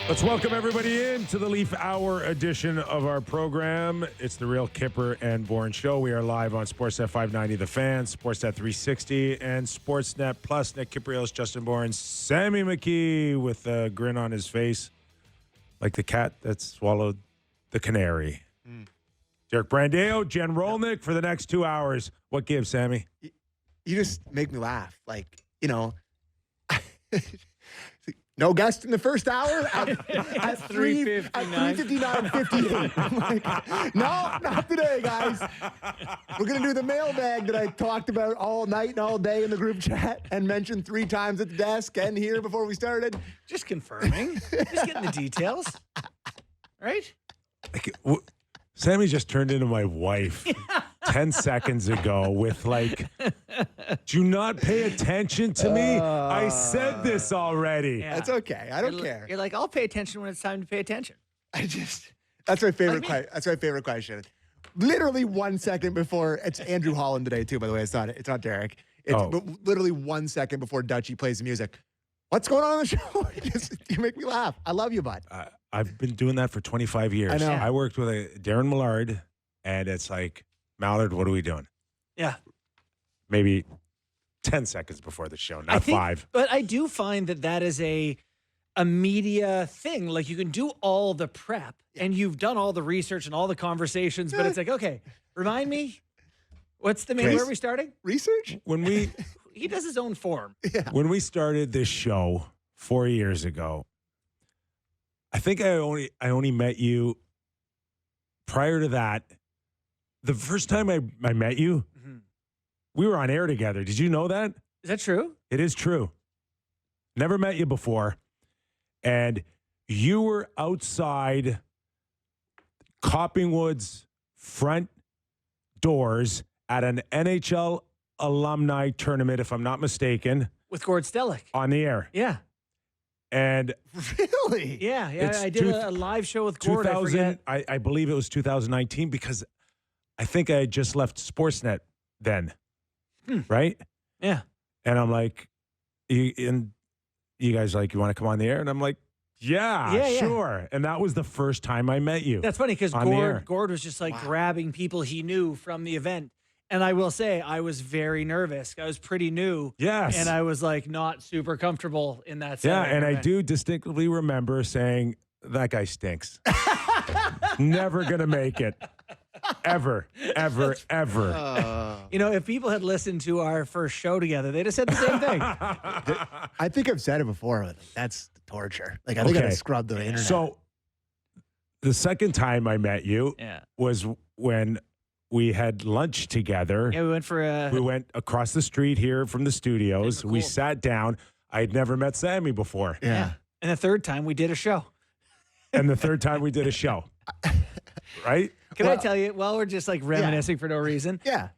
Let's welcome everybody in to the Leaf Hour edition of our program. It's the Real Kyper and Bourne Show. We are live on Sportsnet 590 The Fan, Sportsnet 360, and Sportsnet Plus. Nick Kypreos, Justin Bourne, Sammy McKee with a grin on his face like the cat that swallowed the canary. Derek Brandeo, Jen Rolnick for the next 2 hours. What gives, Sammy? You just make me laugh. Like, no guest in the first hour at 3:59:58. I'm like, no, not today, guys. We're going to do the mailbag that I talked about all night and all day in the group chat and mentioned 3 times at the desk and here before we started. Just confirming. Just getting the details. Right? Sammy just turned into my wife 10 seconds ago with like, do you not pay attention to me? I said this already. Yeah. That's okay. I don't care. You're like, I'll pay attention when it's time to pay attention. That's my favorite question. That's my favorite question. Literally 1 second before, it's Andrew Holland today too, by the way. It's not Derek. It's literally 1 second before Dutchie plays the music. What's going on the show? You make me laugh. I love you, bud. I've been doing that for 25 years. I know. I worked with Darren Millard, and it's like, Mallard, what are we doing? Yeah. Maybe 10 seconds before the show, not 5. But I do find that is a media thing. Like, you can do all the prep, and you've done all the research and all the conversations, but it's like, okay, remind me, what's the main, where are we starting? Research? He does his own form. Yeah. When we started this show 4 years ago, I think I only met you prior to that. The first time I met you, we were on air together. Did you know that? Is that true? It is true. Never met you before. And you were outside Coppingwood's front doors at an NHL alumni tournament, if I'm not mistaken. With Gord Stellick. On the air. Yeah. And really? Yeah. I did a live show with Gord. I believe it was 2019 because I think I had just left Sportsnet then. Right? Yeah. And I'm like, you guys like, you want to come on the air? And I'm like, yeah, sure. And that was the first time I met you. That's funny because Gord was just like grabbing people he knew from the event. And I will say, I was very nervous. I was pretty new. Yes. And I was like not super comfortable in that setting. Yeah, and I do distinctly remember saying, that guy stinks. Never going to make it. Ever. If people had listened to our first show together, they'd have said the same thing. I think I've said it before. But that's torture. Like, I think I scrubbed the internet. So the second time I met you was when we had lunch together. Yeah, we went across the street here from the studios. We sat down. I had never met Sammy before. Yeah. And the third time we did a show. Right? Can I tell you, while we're just like reminiscing for no reason? Yeah.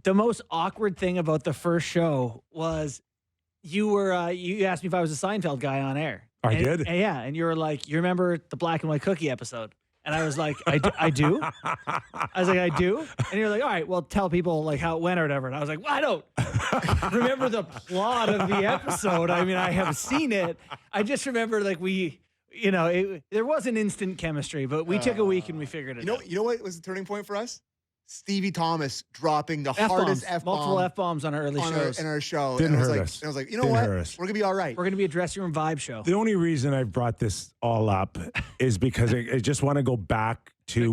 The most awkward thing about the first show was you asked me if I was a Seinfeld guy on air. I did? Yeah. And you were like, you remember the Black and White Cookie episode? And I was like, I do? I was like, I do? And you're like, all right, well, tell people like how it went or whatever. And I was like, well, I don't remember the plot of the episode. I mean, I have seen it. I just remember like there wasn't instant chemistry, but we took a week and we figured it out. You know what was the turning point for us? Stevie Thomas dropping the F-bombs, hardest F-bomb. Multiple F-bombs on our early shows. In our show. Didn't hurt us. And I was like, you know what? We're going to be all right. We're going to be a dressing room vibe show. The only reason I brought this all up is because I just want to go back to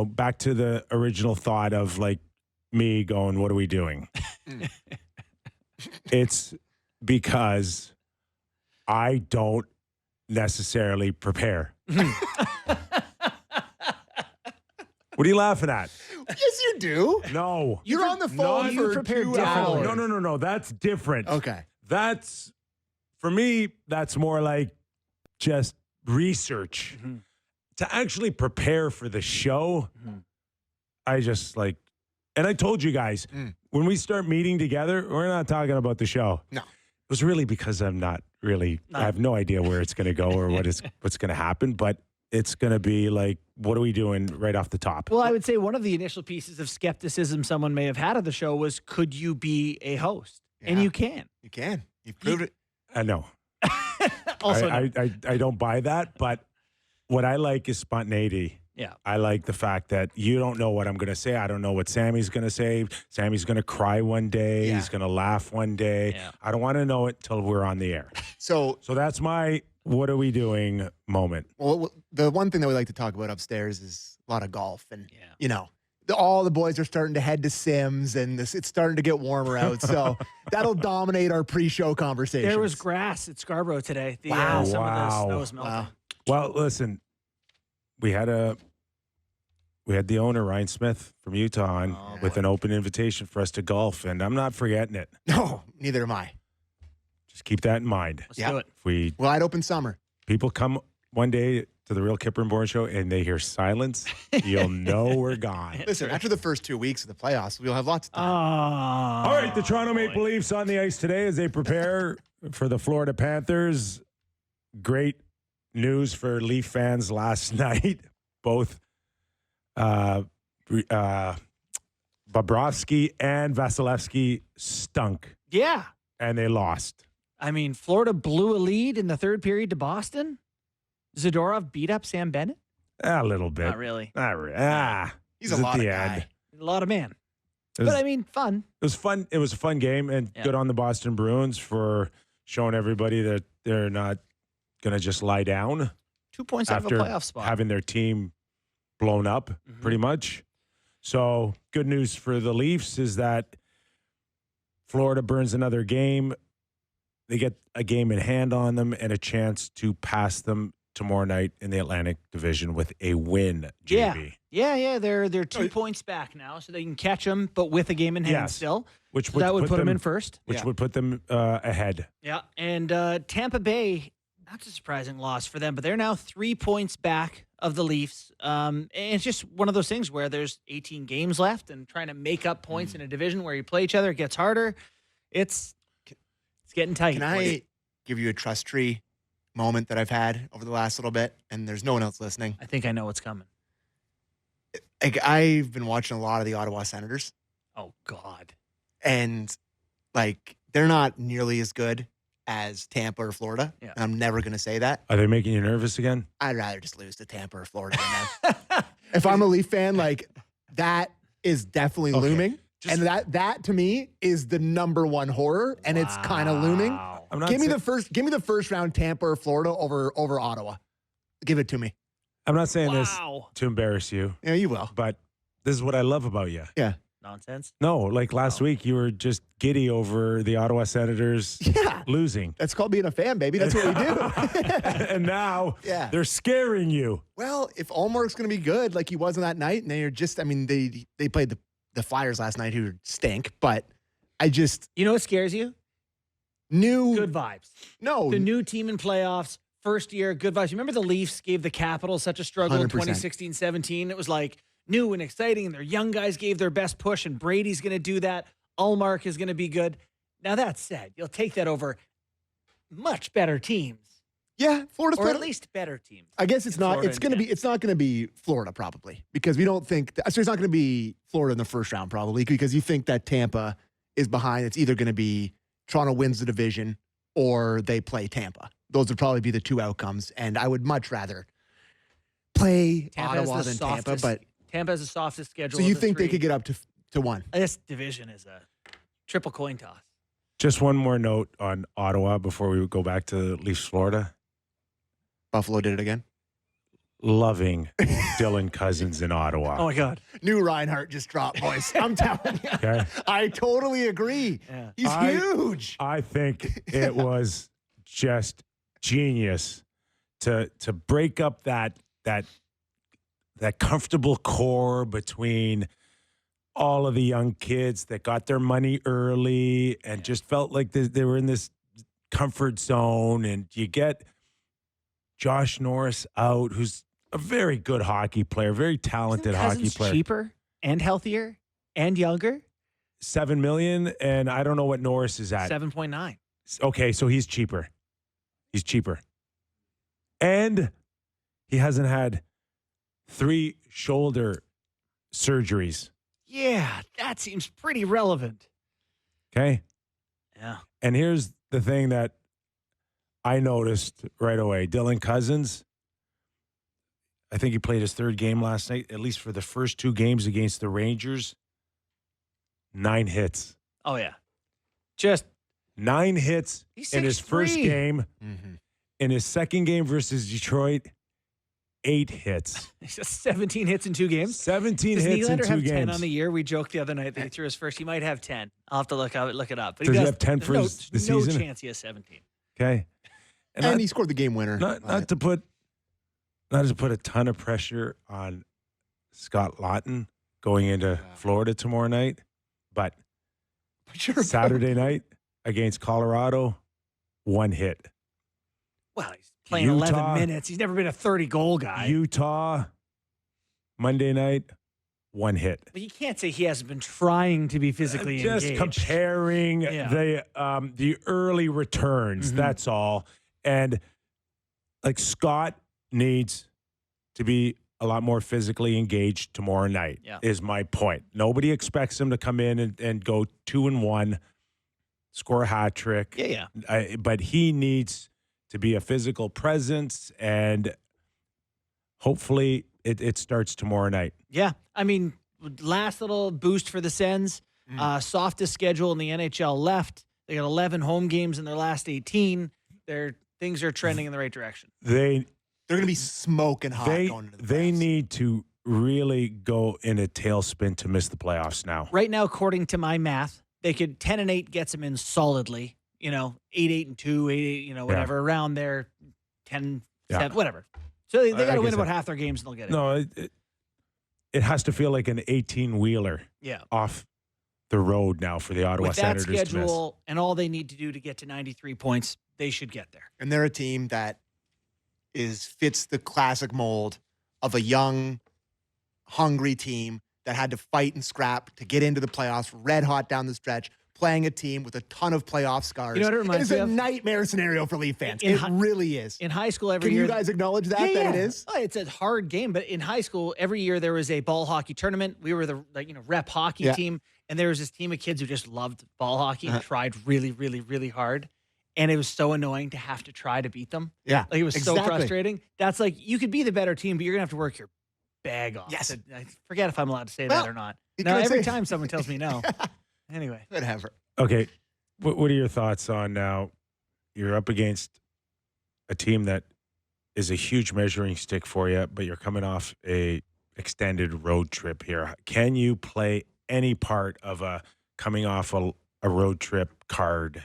back to the original thought of like me going, what are we doing? It's because I don't necessarily prepare. What are you laughing at? Yes, you do. No. You're on the phone for 2 hours. No. That's different. Okay. For me, that's more like just research. To actually prepare for the show, I just like, and I told you guys, when we start meeting together, we're not talking about the show. No. It was really because I'm not really, I have no idea where it's going to go or what's going to happen, but it's going to be like, what are we doing right off the top? Well, I would say one of the initial pieces of skepticism someone may have had of the show was, could you be a host? Yeah. And you can. You can. You've proved it. I know. Also, I don't buy that, but what I like is spontaneity. yeah. I like the fact that you don't know what I'm going to say. I don't know what Sammy's going to say. Sammy's going to cry one day. Yeah. He's going to laugh one day. Yeah. I don't want to know it till we're on the air. So that's my what are we doing moment. Well, the one thing that we like to talk about upstairs is a lot of golf. And, Yeah. you know, all the boys are starting to head to Sims, and it's starting to get warmer out. So that'll dominate our pre-show conversations. There was grass at Scarborough today. Wow. Some of Wow. the snow was melting. Wow. Well, listen, we had the owner, Ryan Smith from Utah, on with an open invitation for us to golf, and I'm not forgetting it. No, neither am I. Just keep that in mind. Let's do it. If we Wide open summer. people come one day to the Real Kipper and Bourne show and they hear silence, you'll know we're gone. Listen, after the first 2 weeks of the playoffs, we'll have lots of time. All right, the Toronto Maple Leafs on the ice today as they prepare for the Florida Panthers. Great news for Leaf fans last night. Both Bobrovsky and Vasilevsky stunk, Yeah. and they lost. I mean, Florida blew a lead in the third period to Boston. Zadorov beat up Sam Bennett. A little bit. Not really. Not really. He's it a was at lot of the guy. end. A lot of man. It was, But I mean, fun. it was fun. It was a fun game, and Yeah. good on the Boston Bruins for showing everybody that they're not going to just lie down 2 points out of a after playoff spot. having their team blown up, Mhm. pretty much. So good news for the Leafs is that Florida burns another game. They get a game in hand on them and a chance to pass them tomorrow night in the Atlantic Division with a win, JB. Yeah. They're 2 points back now, so they can catch them, but with a game in hand Yes. still. Which So that would put them in first. Which Yeah. would put them ahead. Yeah. And Tampa Bay, that's a surprising loss for them, but they're now 3 points back of the Leafs. And it's just one of those things where there's 18 games left, and trying to make up points in a division where you play each other, it gets harder. It's getting tight. Can I give you a trust tree moment that I've had over the last little bit? And there's no one else listening. I think I know what's coming. Like, I've been watching a lot of the Ottawa Senators, Oh, God. and like they're not nearly as good as Tampa or Florida. Yeah. And I'm never going to say that. Are they making you nervous again? I'd rather just lose to Tampa or Florida than them. If I'm a Leaf fan, like that is definitely Okay. looming. Just- And that to me is the number one horror, and it's kind of looming. Wow. I'm not Give me sa- the first round Tampa or Florida over Ottawa. Give it to me. I'm not saying this Wow. to embarrass you, Yeah, you will. but this is what I love about you. Yeah. Nonsense. No, like last week, you were just giddy over the Ottawa Senators Yeah. losing. That's called being a fan, baby. That's what we do. And now Yeah. they're scaring you. Well, if Allmark's going to be good like he was on that night, and they're just, I mean, they played the Flyers last night who stink, but I just You know what scares you? knew. Good vibes. No. The new team in playoffs, first year, good vibes. You remember the Leafs gave the Capitals such a struggle in 100%. 2016-17? It was like new and exciting, and their young guys gave their best push, and Brady's going to do that. Allmark is going to be good. Now, that said, you'll take that over much better teams, Yeah, Florida's or played. at least better teams. I guess it's in not. Florida It's going to and be. It's not going to be Florida probably because we don't think. So it's not going to be Florida in the first round probably because you think that Tampa is behind. It's either going to be Toronto wins the division or they play Tampa. Those would probably be the two outcomes, and I would much rather play Tampa has Ottawa the than Tampa. softest- But Tampa has the softest schedule. so you of the think they three. could get up to one? This division is a triple coin toss. Just one more note on Ottawa before we go back to Leafs, Florida. Buffalo did it again. Loving Dylan Cousins in Ottawa. Oh, my God. New Reinhardt just dropped, boys. I'm telling you. Okay. I totally agree. Yeah. He's huge. I think it was just genius to break up that comfortable core between all of the young kids that got their money early and just felt like they were in this comfort zone. And you get Josh Norris out, who's a very good hockey player, very talented Isn't hockey Cousins player. cheaper and healthier and younger? $7 million, and I don't know what Norris is at. 7.9. Okay, so he's cheaper. He's cheaper. And he hasn't had 3 shoulder surgeries. Yeah, that seems pretty relevant. Okay. Yeah. And here's the thing that I noticed right away. Dylan Cousins, I think he played his third game last night, at least for the first 2 games against the Rangers. 9 hits. Oh, yeah. Just 9 hits in his 6'3". first game. Mm-hmm. In his second game versus Detroit, 8 hits. 17 hits in 2 games. 17 Does hits in 2 Nylander have games. 10 on the year? We joked the other night that he threw his first. He might have 10. I'll have to look it up. But Does he have 10 for the season? No chance he has 17. Okay. And he scored the game winner. Not to put a ton of pressure on Scott Lawton going into Florida tomorrow night, but Saturday night against Colorado, 1 hit. Well, he's playing 11 minutes. He's never been a 30-goal guy. Utah, Monday night, 1 hit. But you can't say he hasn't been trying to be physically just engaged. Comparing the early returns. That's all. And like Scott needs to be a lot more physically engaged tomorrow night. Is my point. Nobody expects him to come in and go 2-1, score a hat trick. But he needs to be a physical presence, and hopefully it starts tomorrow night. Yeah. I mean, last little boost for the Sens. Softest schedule in the NHL left. They got 11 home games in their last 18. Things are trending in the right direction. They're going to be smoking hot going into the playoffs. They need to really go in a tailspin to miss the playoffs now. Right now, according to my math, they could 10-8 gets them in solidly. 8-2, 8-8, whatever, around there, 10-7, whatever. So they got to win about half their games and they'll get it. No, it has to feel like an 18-wheeler off the road now for the Ottawa Senators. With that schedule and all they need to do to get to 93 points, they should get there. And they're a team that fits the classic mold of a young, hungry team that had to fight and scrap to get into the playoffs, red hot down the stretch, playing a team with a ton of playoff scars. You know what it reminds me of? It is a nightmare scenario for Leaf fans. It really is. In high school every year. year. Can you guys acknowledge that it is? Oh, it's a hard game, but in high school every year there was a ball hockey tournament. We were the rep hockey team, and there was this team of kids who just loved ball hockey and tried really, really, really hard. And it was so annoying to have to try to beat them. Yeah. Like it was so frustrating. That's like, you could be the better team, but you're going to have to work your bag off. Yes. I forget if I'm allowed to say that or not. No, every time someone tells me no. Anyway. Whatever. Okay. What are your thoughts on now? You're up against a team that is a huge measuring stick for you, but you're coming off a extended road trip here. Can you play any part of a coming off a road trip card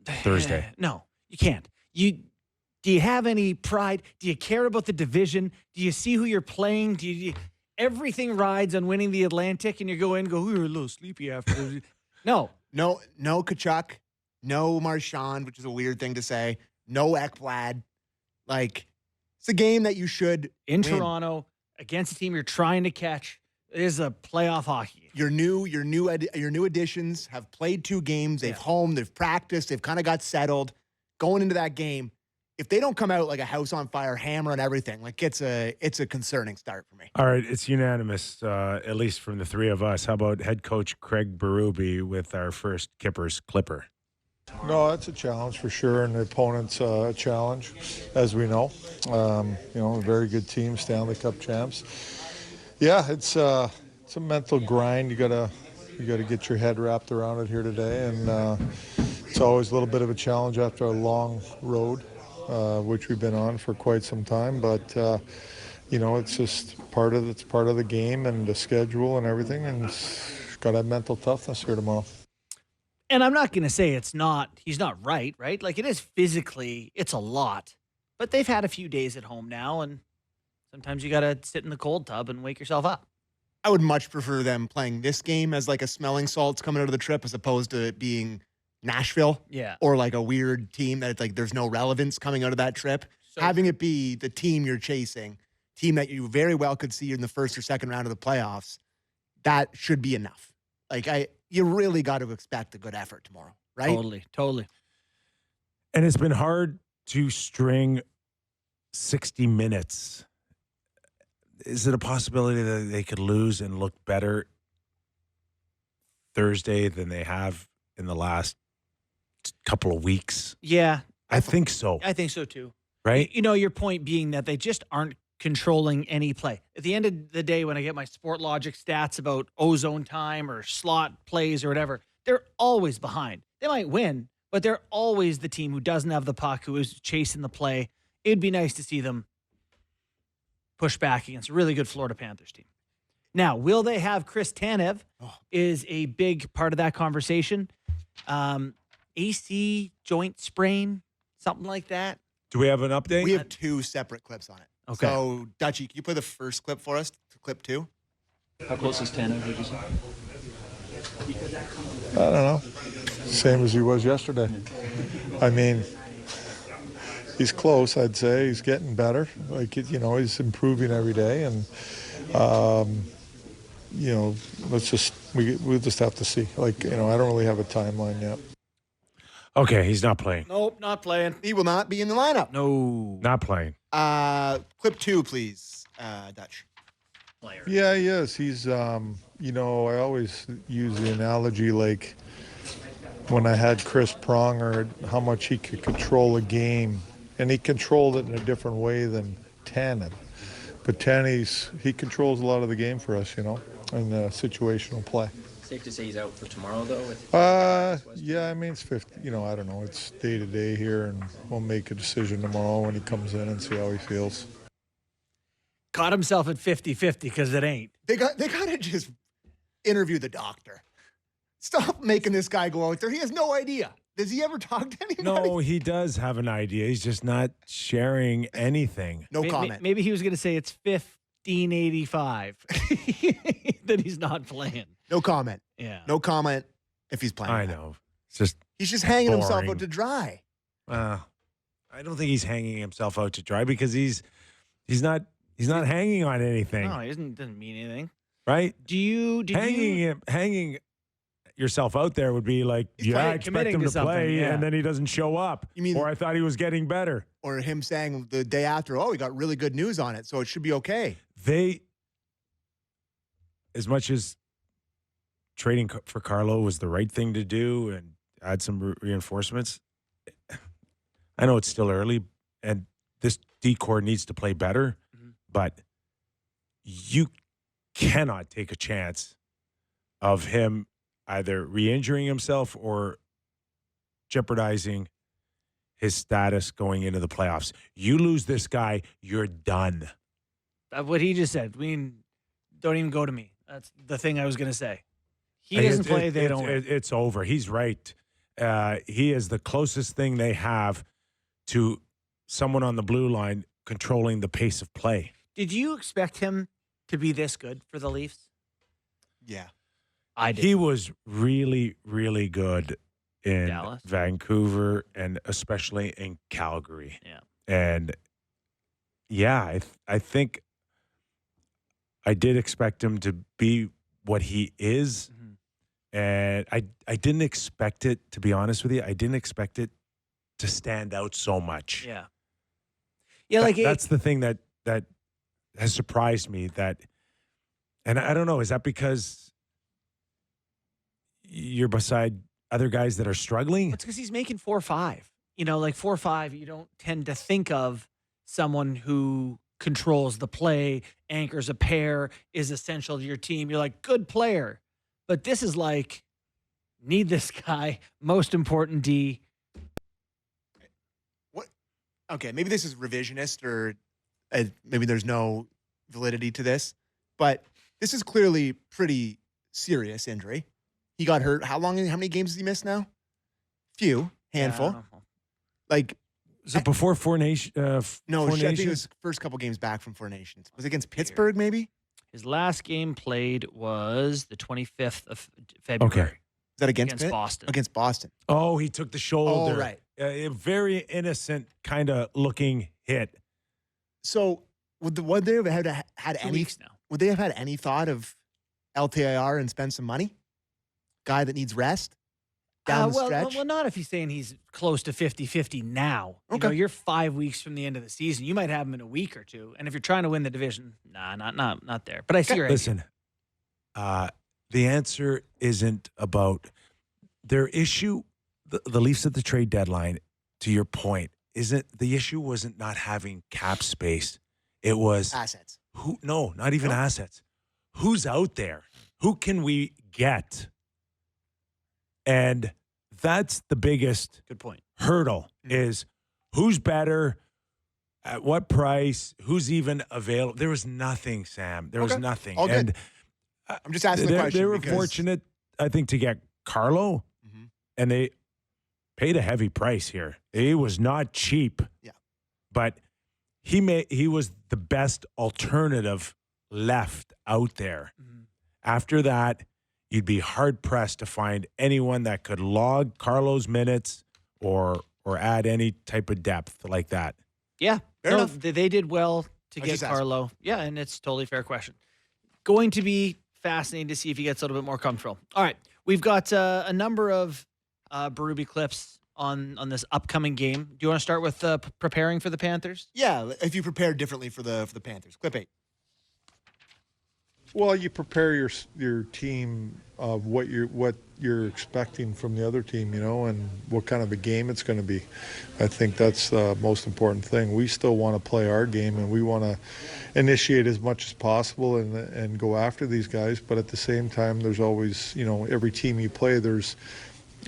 Thursday? No, you can't. Do you have any pride? Do you care about the division? Do you see who you're playing? Everything rides on winning the Atlantic, and you go in and go, we were a little sleepy after. No Kachuk, no Marchand, which is a weird thing to say. No Ekblad. Like, it's a game that you should in win. Toronto against a team you're trying to catch. It is a playoff hockey. Your new additions have played 2 games. They've homed. They've practiced. They've kind of got settled. Going into that game, if they don't come out like a house on fire, hammer and everything, like it's a concerning start for me. All right, it's unanimous, at least from the 3 of us. How about head coach Craig Berube with our first Kyper's Clipper? No, it's a challenge for sure, and the opponent's a challenge, as we know. A very good team, Stanley Cup champs. Yeah, it's a mental grind. You gotta get your head wrapped around it here today, and it's always a little bit of a challenge after a long road, which we've been on for quite some time. But it's just part of the game and the schedule and everything, and got to have mental toughness here tomorrow. And I'm not going to say he's not right? Like it is physically, it's a lot, but they've had a few days at home now, and sometimes you got to sit in the cold tub and wake yourself up. I would much prefer them playing this game as like a smelling salts coming out of the trip as opposed to it being Nashville or like a weird team that it's like there's no relevance coming out of that trip. So, having it be the team you're chasing, team that you very well could see in the first or second round of the playoffs, that should be enough. You really got to expect a good effort tomorrow, right? Totally. And it's been hard to string 60 minutes. Is it a possibility that they could lose and look better Thursday than they have in the last couple of weeks? Yeah. I think so. I think so too. Right? You know, your point being that they just aren't controlling any play. At the end of the day, when I get my Sport Logic stats about ozone time or slot plays or whatever, they're always behind. They might win, but they're always the team who doesn't have the puck, who is chasing the play. It'd be nice to see them push back against a really good Florida Panthers team. Now, will they have Chris Tanev is a big part of that conversation. AC joint sprain, something like that. Do we have an update? We have 2 separate clips on it. Okay. So, Dutchie, can you play the first clip for us? Clip 2? How close is Tanev, would you say? I don't know. Same as he was yesterday. I mean, he's close, I'd say. He's getting better. Like, you know, he's improving every day. And, you know, we'll just have to see. Like, you know, I don't really have a timeline yet. Okay, he's not playing. Nope, not playing. He will not be in the lineup. No. Not playing. Clip 2, please, Dutch. Yeah, he is. He's, you know, I always use the analogy like when I had Chris Pronger, how much he could control a game. And he controlled it in a different way than Tanev. But Tanev, he controls a lot of the game for us, you know, in situational play. Safe to say he's out for tomorrow, though? Yeah, I mean, it's 50, you know, I don't know. It's day to day here, and we'll make a decision tomorrow when he comes in and see how he feels. Caught himself at 50-50 because it ain't. They got to just interview the doctor. Stop making this guy go out there. He has no idea. Does he ever talk to anybody? No, he does have an idea. He's just not sharing anything. No comment. Maybe he was going to say it's 1585 that he's not playing. No comment. Yeah. No comment if he's playing. I know. It's just He's just hanging himself boring. out to dry. I don't think he's hanging himself out to dry because he's not hanging on anything, No, he doesn't mean anything. right? Did Hanging yourself out there would be like, He's yeah, I playing- expect committing him to to something, play, yeah. and then he doesn't show up. You mean- or I thought he was getting better. Or him saying the day after, oh, we got really good news on it, so it should be okay. As much as trading for Carlo was the right thing to do and add some reinforcements, I know it's still early, and this D-core needs to play better, but you cannot take a chance of him either re-injuring himself or jeopardizing his status going into the playoffs. You lose this guy, you're done. what he just said. Don't even go to me. That's the thing I was going to say. He doesn't play, they don't win. It's over. He's right. He is the closest thing they have to someone on the blue line controlling the pace of play. Did you expect him to be this good for the Leafs? Yeah. I did. He was really, really good in Dallas? Vancouver and especially in Calgary. Yeah. And yeah, I think I did expect him to be what he is. Mm-hmm. And I didn't expect it, to be honest with you. I didn't expect it to stand out so much. Yeah. Yeah, like that's the thing that has surprised me. And I don't know, is that because you're beside other guys that are struggling? It's because he's making 4 or 5. You know, like 4 or 5, you don't tend to think of someone who controls the play, anchors a pair, is essential to your team. You're like, good player. But this is like, need this guy, most important D. What? Okay, maybe this is revisionist or maybe there's no validity to this, but this is clearly pretty serious injury. He got hurt. How many games has he missed now? Handful. Yeah. Like, Is it before Four Nations? no, Four I think it Nations? was first couple games back from Four Nations. Was it against Pittsburgh, maybe? His last game played was the 25th of February. Is that against Against Boston. Against Boston. Oh, he took the shoulder. Oh, right. A very innocent kind of looking hit. So would they have had 2 any? weeks now. Would they have had any thought of LTIR and spend some money? Guy that needs rest down the stretch. Well, not if he's saying he's close to 50-50 now. You know, Okay. you're 5 weeks from the end of the season. You might have him in a week or two. And if you're trying to win the division, not there. But I see your idea. Listen, the answer isn't about their issue. The Leafs at the trade deadline to your point, the issue wasn't not having cap space. It was Assets. not even assets. Who's out there? Who can we get? And that's the biggest Good point. hurdle is who's better, at what price, who's even available. There was nothing, Sam. There was nothing. All good. And I'm just asking the question. They were because- fortunate, I think, to get Carlo, and they paid a heavy price here. He was not cheap. Yeah. But he was the best alternative left out there. After that, you'd be hard-pressed to find anyone that could log Carlo's minutes or add any type of depth like that. Yeah. Fair enough. They did well to I get just asked. Carlo. Yeah, and it's totally fair question. Going to be fascinating to see if he gets a little bit more comfortable. All right. We've got a number of Berube clips on this upcoming game. Do you want to start with preparing for the Panthers? Yeah, if you prepare differently for the Panthers. Clip 8. Well, you prepare your team of what you're expecting from the other team, and what kind of a game it's going to be. I think that's the most important thing. We still want to play our game, and we want to initiate as much as possible and go after these guys. But at the same time, there's always, every team you play, there's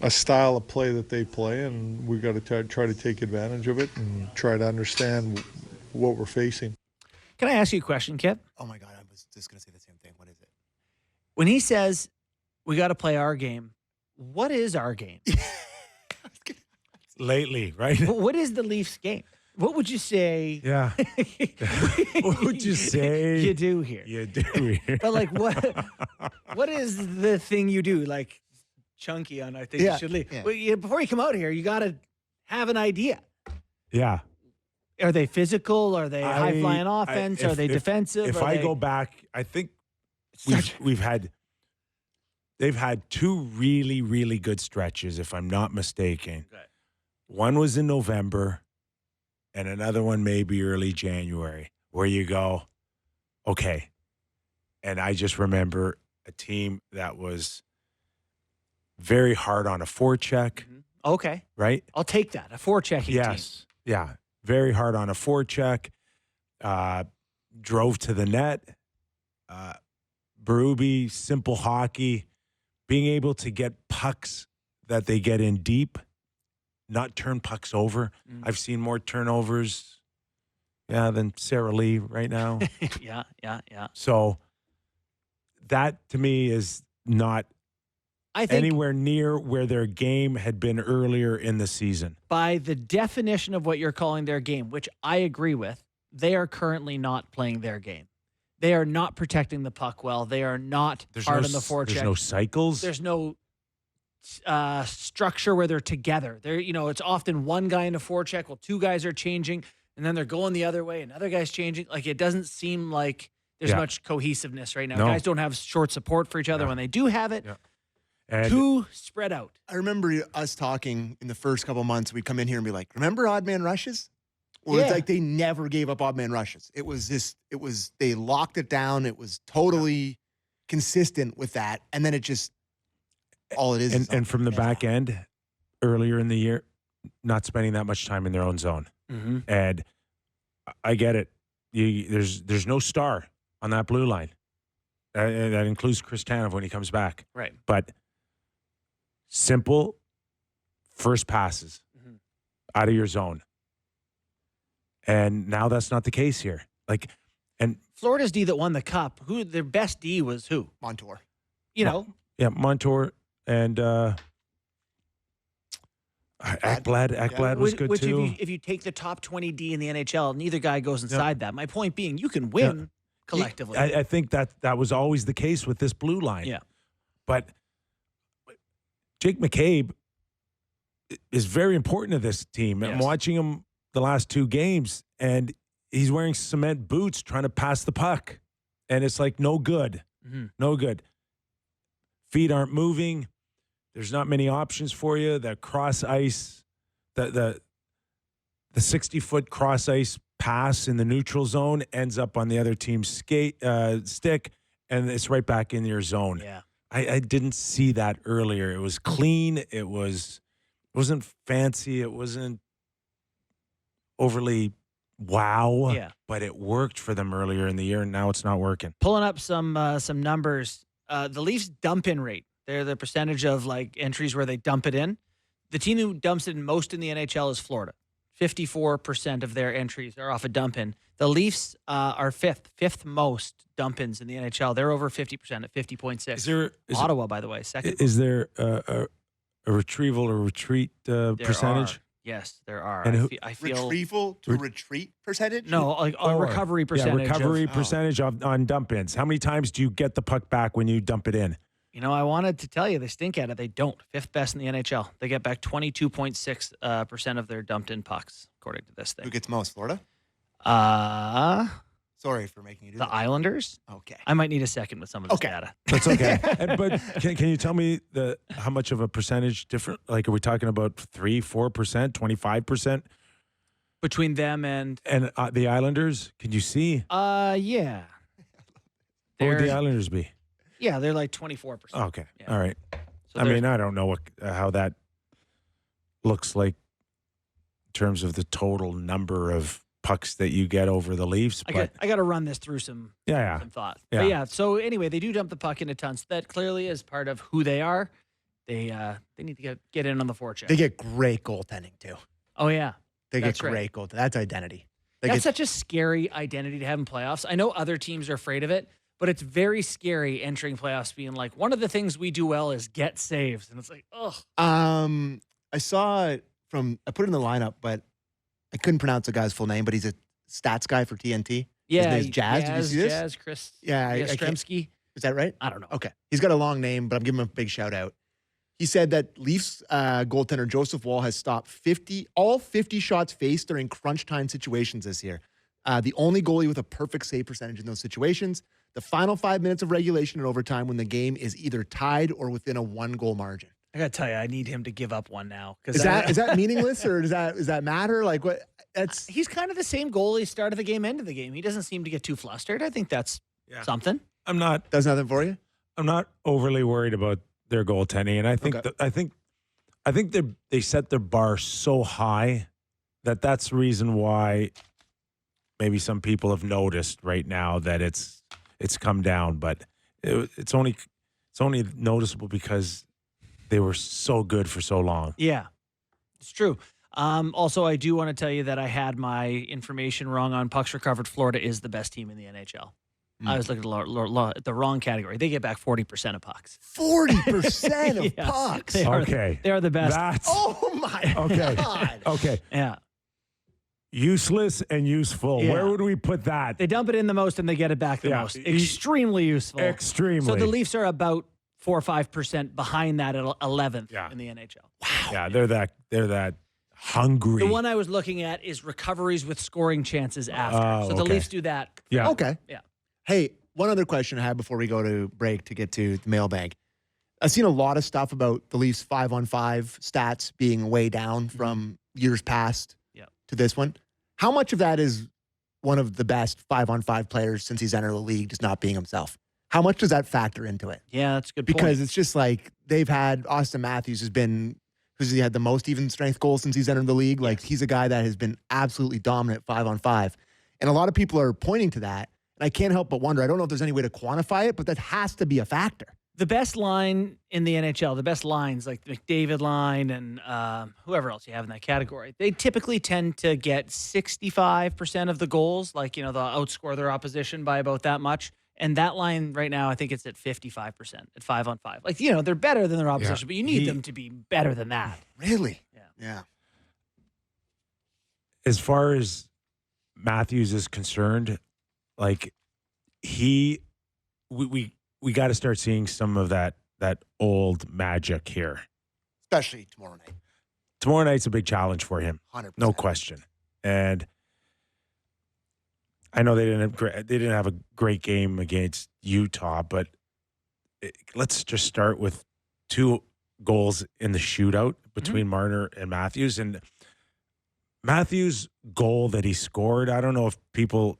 a style of play that they play, and we got to try to take advantage of it and try to understand what we're facing. Can I ask you a question, Kip? Oh my God, I was just going to say the same thing. What is it? When he says we got to play our game, what is our game? Lately, right? What is the Leafs game? What would you say? Yeah. What would you say you do here? You do here. But like, what is the thing you do? Like, chunky on I think you should leave. Yeah. Well, before you come out here, you got to have an idea. Yeah. Are they physical? Are they high flying offense? Are they defensive? If I go back, I think they've had two really, really good stretches, if I'm not mistaken. Okay. One was in November, and another one maybe early January, where you go, okay. And I just remember a team that was very hard on a forecheck, Okay, right? I'll take that. A forechecking team. Yes. Yeah. Very hard on a forecheck. Drove to the net. Berube, simple hockey. Being able to get pucks that they get in deep, not turn pucks over. I've seen more turnovers, than Sarah Lee right now. Yeah. So that to me is not I think anywhere near where their game had been earlier in the season. by the definition of what you're calling their game, which I agree with, they are currently not playing their game. They are not protecting the puck well. They are not hard on the forecheck. There's no cycles. There's no structure where they're together. It's often one guy in a forecheck while two guys are changing, and then they're going the other way. Another guy's changing. Like, it doesn't seem like there's much cohesiveness right now. No. Guys don't have short support for each other. When they do have it, And too spread out. I remember us talking in the first couple months. We'd come in here and be like, "Remember odd man rushes?" Well, Yeah. it's like they never gave up odd man rushes. They locked it down. It was totally consistent with that, and then it just all it is. And from the back end, earlier in the year, not spending that much time in their own zone. Mm-hmm. And I get it. There's no star on that blue line. That includes Chris Tanev when he comes back. Right. But simple first passes out of your zone. And now that's not the case here. Florida's D that won the cup, their best D was who? Montour. You Yeah, Montour and Ekblad was good which too. if you take the top 20 D in the NHL, neither guy goes inside that. My point being, you can win collectively. I think that was always the case with this blue line. Yeah. But Jake McCabe is very important to this team. I'm Yes. watching him the last two games, and he's wearing cement boots trying to pass the puck. And it's like, no good. Mm-hmm. No good. Feet aren't moving. There's not many options for you. That cross ice, the 60-foot cross ice pass in the neutral zone ends up on the other team's stick, and it's right back in your zone. Yeah. I didn't see that earlier. It was clean. It wasn't fancy. It wasn't overly wow. Yeah. But it worked for them earlier in the year, and now it's not working. Pulling up some numbers. The Leafs dump in rate. They're the percentage of like entries where they dump it in. The team who dumps it in most in the NHL is Florida. 54% of their entries are off a dump in. The Leafs are fifth most dump ins in the NHL. They're over 50% at 50.6. Ottawa, by the way, second. Is there a retrieval or retreat percentage? Yes, there are. And I feel retrieval to retreat percentage? no, like a recovery percentage. Yeah, recovery of, percentage on dump ins. How many times do you get the puck back when you dump it in? I wanted to tell you they stink at it. They don't. Fifth best in the NHL. They get back 22.6% of their dumped in pucks, according to this thing. Who gets most? Florida? Sorry for making you do The that. Islanders. Okay. I might need a second with some of this data. That's okay. But can you tell me how much of a percentage different? Like, are we talking about 3%, 4%, 25%? Between them and the Islanders? Can you see? yeah. What would the They're- Islanders be? Yeah, they're like 24%. Okay. Yeah. All right. So I they're- mean, I don't know how that looks like in terms of the total number of pucks that you get over the Leafs. But I got to run this through some thought. Yeah. But yeah, so anyway, they do dump the puck into tons. That clearly is part of who they are. They need to get in on the forecheck. They get great goaltending, too. Oh, yeah. They That's get great goaltending. That's identity. That's such a scary identity to have in playoffs. I know other teams are afraid of it, but it's very scary entering playoffs being like, one of the things we do well is get saves. And it's like, ugh. I saw it I put it in the lineup, but I couldn't pronounce the guy's full name, but he's a stats guy for TNT. Yeah. His name's Jazz. Did you see this? Jazz, Chris. Yeah. I can't- Yastrzemski. Is that right? I don't know. Okay. He's got a long name, but I'm giving him a big shout out. He said that Leafs goaltender Joseph Wall has stopped all 50 shots faced during crunch time situations this year. The only goalie with a perfect save percentage in those situations. The final 5 minutes of regulation and overtime when the game is either tied or within a 1-goal margin. I got to tell you, I need him to give up one now. Is that meaningless or does that matter? Like what? That's He's kind of the same goalie start of the game, end of the game. He doesn't seem to get too flustered. I think that's something. does nothing for you. I'm not overly worried about their goaltending, and I think Okay. I think they set their bar so high that's the reason why maybe some people have noticed right now that it's come down, but it's only noticeable because they were so good for so long. Yeah, it's true. Also, I do want to tell you that I had my information wrong on pucks recovered. Florida is the best team in the NHL. I was looking at the wrong category. They get back 40% of pucks. 40% of Yeah. pucks. They are the best. That's Oh my okay. God. Okay. Yeah. Useless and useful. Yeah. Where would we put that? They dump it in the most and they get it back the most. Extremely useful. Extremely. So the Leafs are about 4 or 5% behind that at 11th Yeah. in the NHL. Yeah, they're that hungry. The one I was looking at is recoveries with scoring chances after. So the okay. Leafs do that. Yeah. Okay. Yeah. Hey, one other question I have before we go to break to get to the mailbag. I've seen a lot of stuff about the Leafs 5-on-5 stats being way down from years past to this one. How much of that is one of the best 5-on-5 players since he's entered the league just not being himself? How much does that factor into it? Yeah, that's a good Because point. it's just like they've had Austin Matthews who's he had the most even strength goals since he's entered the league. Like he's a guy that has been absolutely dominant 5-on-5. And a lot of people are pointing to that. And I can't help but wonder, I don't know if there's any way to quantify it, but that has to be a factor. The best line in the NHL, the best lines like the McDavid line and whoever else you have in that category, they typically tend to get 65% of the goals. Like, they'll outscore their opposition by about that much. And that line right now, I think it's at 55% at 5-on-5. Like, they're better than their opposition, but you need them to be better than that. Really? Yeah. As far as Matthews is concerned, like we got to start seeing some of that old magic here. Especially tomorrow night. Tomorrow night's a big challenge for him, 100%. no question. And I know they didn't have a great game against Utah, but let's just start with 2 goals in the shootout between Marner and Matthews. And Matthews' goal that he scored, I don't know if people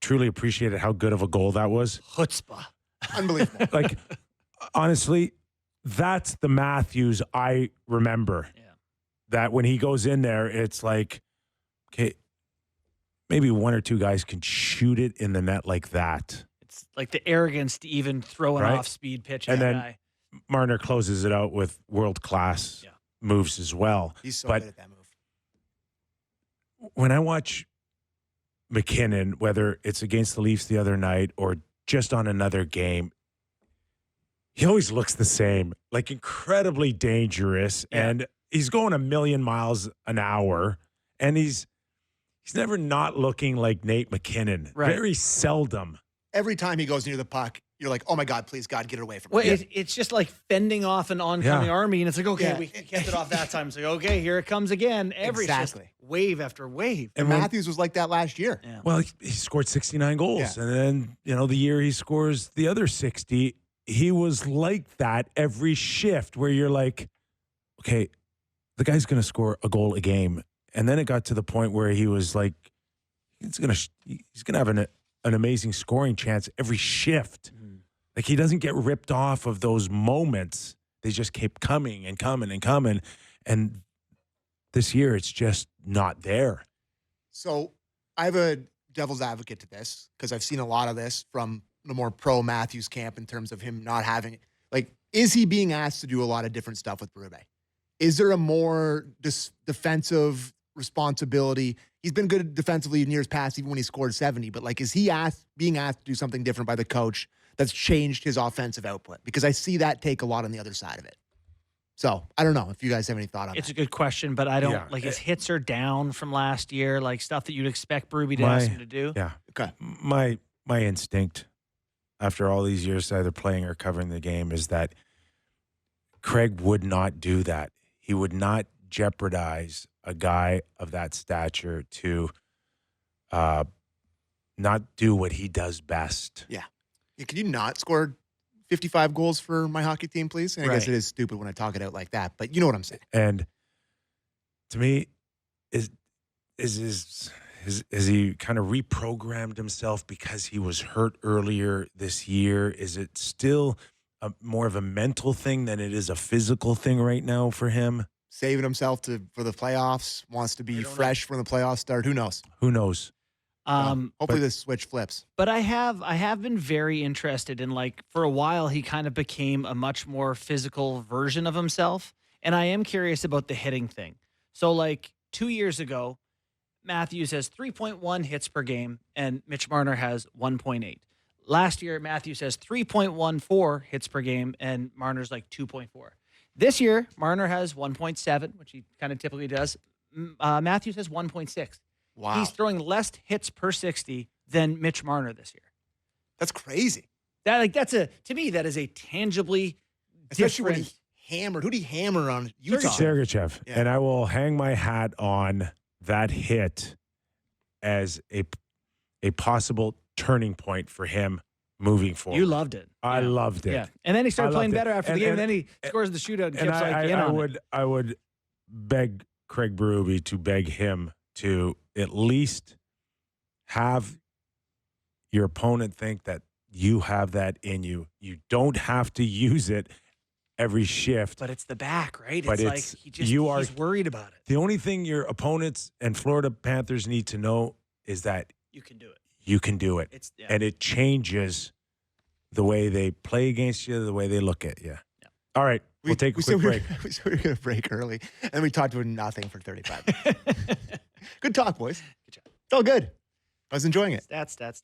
truly appreciated how good of a goal that was. Chutzpah. Unbelievable. Like, honestly, that's the Matthews I remember. Yeah. That when he goes in there, it's like, okay, maybe one or two guys can shoot it in the net like that. It's like the arrogance to even throw an Right. off-speed pitch at And a then guy. Marner closes it out with world-class moves as well. He's so But good at that move. when I watch McKinnon, whether it's against the Leafs the other night or just on another game, he always looks the same, like incredibly dangerous. Yeah. And he's going a million miles an hour. And he's never not looking like Nate McKinnon. Right. Very seldom. Every time he goes near the puck, you're like, oh my God, please God, get it away from Well, me. it's just like fending off an oncoming army, and it's like, okay, Yeah. we kept it off that time. It's like, okay, here it comes again. It's just Exactly. wave after wave. And when- Matthews was like that last year. Yeah. Well, he scored 69 goals. Yeah. And then, the year he scores the other 60, he was like that every shift where you're like, okay, the guy's going to score a goal a game. And then it got to the point where he was like, he's going to have an amazing scoring chance every shift. Like he doesn't get ripped off of those moments. They just keep coming and coming and coming. And this year it's just not there. So I have a devil's advocate to this because I've seen a lot of this from the more pro Matthews camp in terms of him not having, like, is he being asked to do a lot of different stuff with Berube? Is there a more defensive responsibility? He's been good defensively in years past, even when he scored 70, but like, is he being asked to do something different by the coach that's changed his offensive output? Because I see that take a lot on the other side of it. So I don't know if you guys have any thought on It's that. a good question, but I don't Yeah. like his hits are down from last year, like stuff that you'd expect Berube to ask him to do. Yeah. Okay. My instinct after all these years either playing or covering the game is that Craig would not do that. He would not jeopardize a guy of that stature to not do what he does best. Yeah, can you not score 55 goals for my hockey team, please? And I guess Right. it is stupid when I talk it out like that, but you know what I'm saying. And to me, is he kind of reprogrammed himself because he was hurt earlier this year? Is it still more of a mental thing than it is a physical thing right now for him? Saving himself for the playoffs, wants to be fresh when the playoffs start. Who knows? Who knows? Hopefully this switch flips. But I have been very interested in, like, for a while he kind of became a much more physical version of himself, and I am curious about the hitting thing. So like 2 years ago, Matthews has 3.1 hits per game and Mitch Marner has 1.8. Last year, Matthews has 3.14 hits per game and Marner's like 2.4. This year, Marner has 1.7, which he kind of typically does. Matthews has 1.6. Wow. He's throwing less hits per 60 than Mitch Marner this year. That's crazy. To me, that is a tangibly Especially when different. he hammered. Who did he hammer on Utah? Sergachev. Yeah. And I will hang my hat on that hit as a possible turning point for him moving forward. You loved it. I Yeah. loved it. Yeah. And then he started I playing loved it. better after the game, and then he scores the shootout and And keeps like in on it. I would beg Craig Berube to beg him to at least have your opponent think that you have that in you. You don't have to use it every shift. But it's the back, right? But It's like it's- he's worried about it. The only thing your opponents and Florida Panthers need to know is that You can do it. you can do it. It's And it changes the way they play against you, the way they look at you. Yeah. All right. We'll take a quick break. We said we were going to break early, and then we talked about nothing for 35 minutes. Good talk, boys. Good job. It's all good. I was enjoying it. Stats.